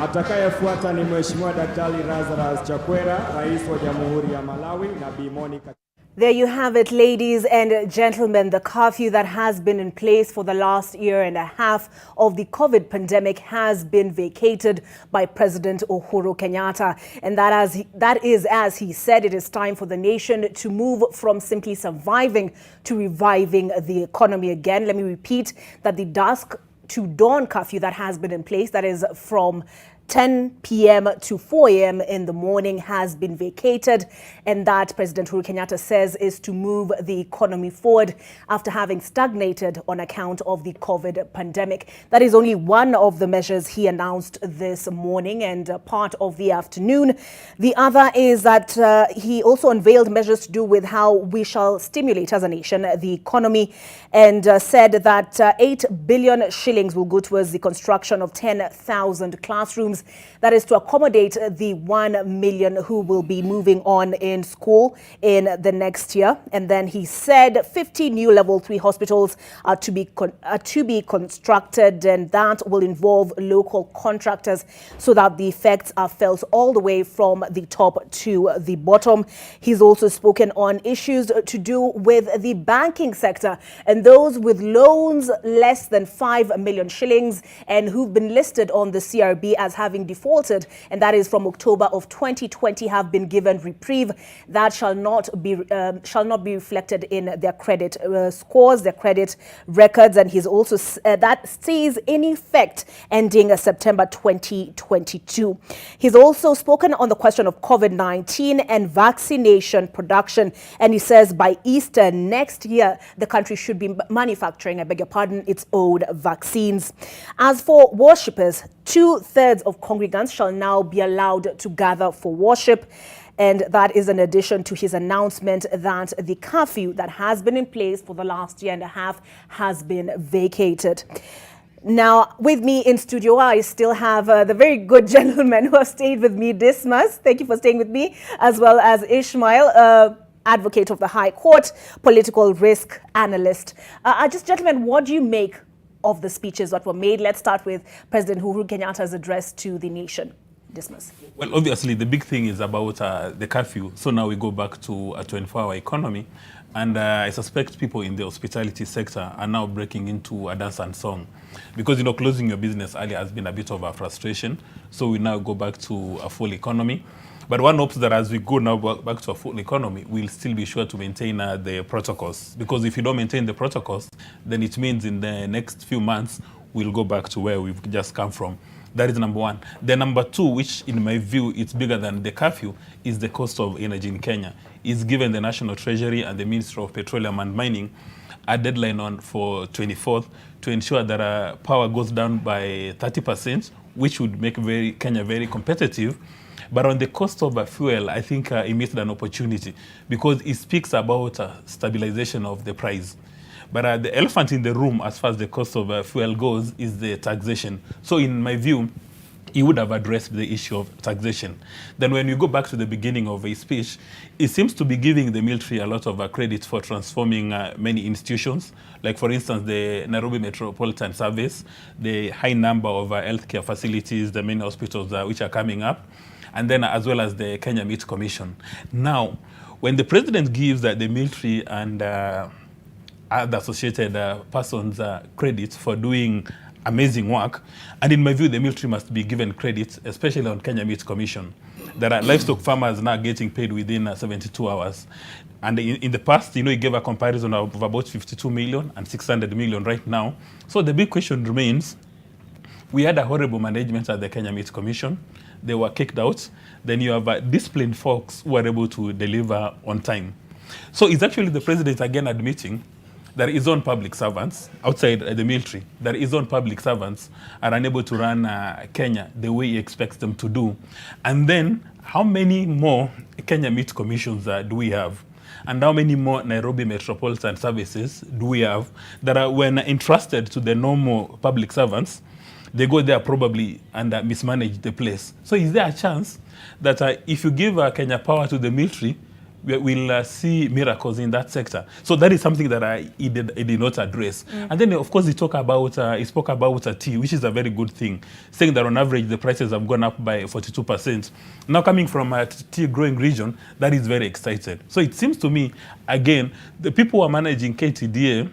[SPEAKER 3] Atakayefuata ni Mheshimiwa Daktari Lazarus Chakwera, Rais wa Jamhuri ya Malawi, na Bi Monica.
[SPEAKER 4] There you have it, ladies and gentlemen. The curfew that has been in place for the last year and a half of the COVID pandemic has been vacated by President Uhuru Kenyatta. And that is, as he said, it is time for the nation to move from simply surviving to reviving the economy again. Let me repeat that the dusk to dawn curfew that has been in place, that is from 10 p.m. to 4 a.m. in the morning, has been vacated, and that President Uhuru Kenyatta says is to move the economy forward after having stagnated on account of the COVID pandemic. That is only one of the measures he announced this morning and part of the afternoon. The other is that he also unveiled measures to do with how we shall stimulate as a nation the economy, and said that 8 billion shillings will go towards the construction of 10,000 classrooms. That is to accommodate the 1 million who will be moving on in school in the next year. And then he said 50 new level 3 hospitals are to be constructed, and that will involve local contractors so that the effects are felt all the way from the top to the bottom. He's also spoken on issues to do with the banking sector and those with loans less than 5 million shillings and who've been listed on the CRB as having defaulted, and that is from October of 2020, have been given reprieve. That shall not be reflected in their credit scores, their credit records, and he's also that stays in effect ending September 2022. He's also spoken on the question of COVID-19 and vaccination production, and he says by Easter next year the country should be manufacturing, its own vaccines. As for worshippers, 2/3 of congregants shall now be allowed to gather for worship, and that is in addition to his announcement that the curfew that has been in place for the last year and a half has been vacated. Now, with me in studio, I still have the very good gentlemen who have stayed with me, Dismas. Thank you for staying with me, as well as Ishmael, advocate of the High Court, political risk analyst. Gentlemen, what do you make of the speeches that were made? Let's start with President Uhuru Kenyatta's address to the nation. Dismas.
[SPEAKER 5] Well, obviously, the big thing is about the curfew. So now we go back to a 24-hour economy. And I suspect people in the hospitality sector are now breaking into a dance and song. Because, closing your business early has been a bit of a frustration. So we now go back to a full economy. But one hopes that as we go now back to a full economy, we'll still be sure to maintain the protocols. Because if you don't maintain the protocols, then it means in the next few months, we'll go back to where we've just come from. That is number one. The number two, which in my view is bigger than the curfew, is the cost of energy in Kenya. It's given the National Treasury and the Ministry of Petroleum and Mining a deadline for 24th to ensure that power goes down by 30%, which would make Kenya very competitive. But on the cost of fuel, I think it missed an opportunity because it speaks about stabilization of the price. But the elephant in the room as far as the cost of fuel goes is the taxation. So in my view, he would have addressed the issue of taxation. Then when you go back to the beginning of his speech, it seems to be giving the military a lot of credit for transforming many institutions. Like, for instance, the Nairobi Metropolitan Service, the high number of healthcare facilities, the many hospitals which are coming up, and then as well as the Kenya Meat Commission. Now, when the president gives the military and other associated persons credit for doing amazing work. And in my view, the military must be given credit, especially on Kenya Meat Commission. There are livestock farmers now getting paid within 72 hours. And in the past, you gave a comparison of about 52 million and 600 million right now. So the big question remains, we had a horrible management at the Kenya Meat Commission. They were kicked out. Then you have disciplined folks who are able to deliver on time. So it's actually the president again admitting that his own public servants outside the military, that his own public servants are unable to run Kenya the way he expects them to do. And then how many more Kenya Meat Commissions do we have? And how many more Nairobi Metropolitan Services do we have that are, when entrusted to the normal public servants, they go there probably and mismanage the place? So is there a chance that if you give Kenya Power to the military, we'll see miracles in that sector? So that is something that he did not address. And then, of course, he spoke about tea, which is a very good thing, saying that on average the prices have gone up by 42%. Now, coming from a tea growing region, that is very excited. So it seems to me, again, the people who are managing KTDA,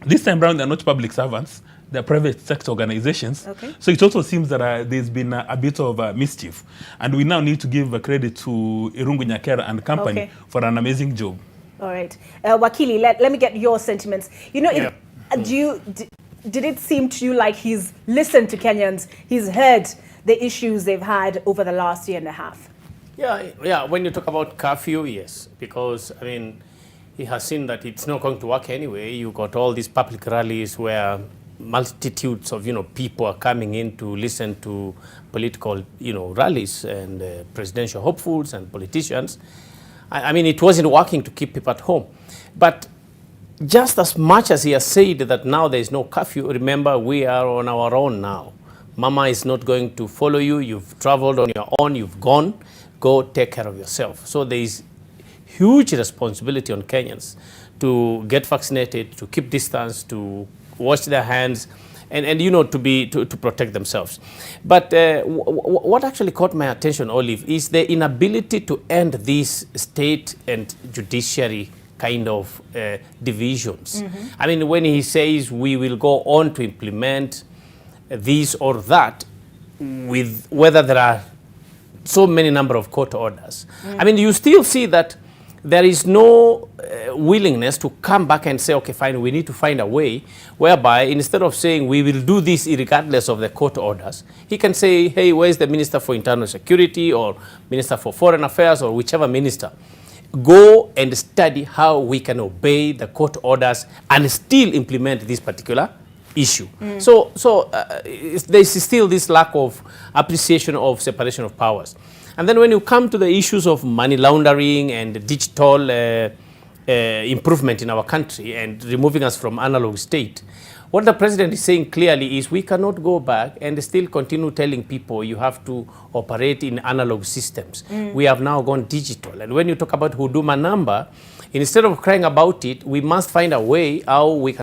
[SPEAKER 5] this time around, they're not public servants. They're private sector organizations. Okay. So it also seems that there's been a bit of mischief. And we now need to give credit to Irungu Nyakera and company for an amazing job.
[SPEAKER 4] All right. Wakili, let me get your sentiments. Did it seem to you like he's listened to Kenyans, he's heard the issues they've had over the last year and a half?
[SPEAKER 6] Yeah. When you talk about curfew, yes. Because, I mean, he has seen that it's not going to work anyway. You got all these public rallies where multitudes of people are coming in to listen to political rallies and presidential hopefuls and politicians. I mean, it wasn't working to keep people at home. But just as much as he has said that now there is no curfew, remember we are on our own now. Mama is not going to follow you. You've traveled on your own. You've gone. Go take care of yourself. So there is huge responsibility on Kenyans to get vaccinated, to keep distance, to wash their hands, and to protect themselves. But what actually caught my attention, Olive, is the inability to end these state and judiciary kind of divisions. I mean, when he says we will go on to implement this or that, with whether there are so many number of court orders. I mean, you still see that there is no willingness to come back and say, okay, fine, we need to find a way whereby instead of saying we will do this regardless of the court orders, he can say, hey, where's the Minister for Internal Security or Minister for Foreign Affairs or whichever minister? Go and study how we can obey the court orders and still implement this particular issue. So there's still this lack of appreciation of separation of powers. And then when you come to the issues of money laundering and digital improvement in our country and removing us from analog state, what the president is saying clearly is we cannot go back and still continue telling people you have to operate in analog systems. We have now gone digital. And when you talk about Huduma number, instead of crying about it, we must find a way how we can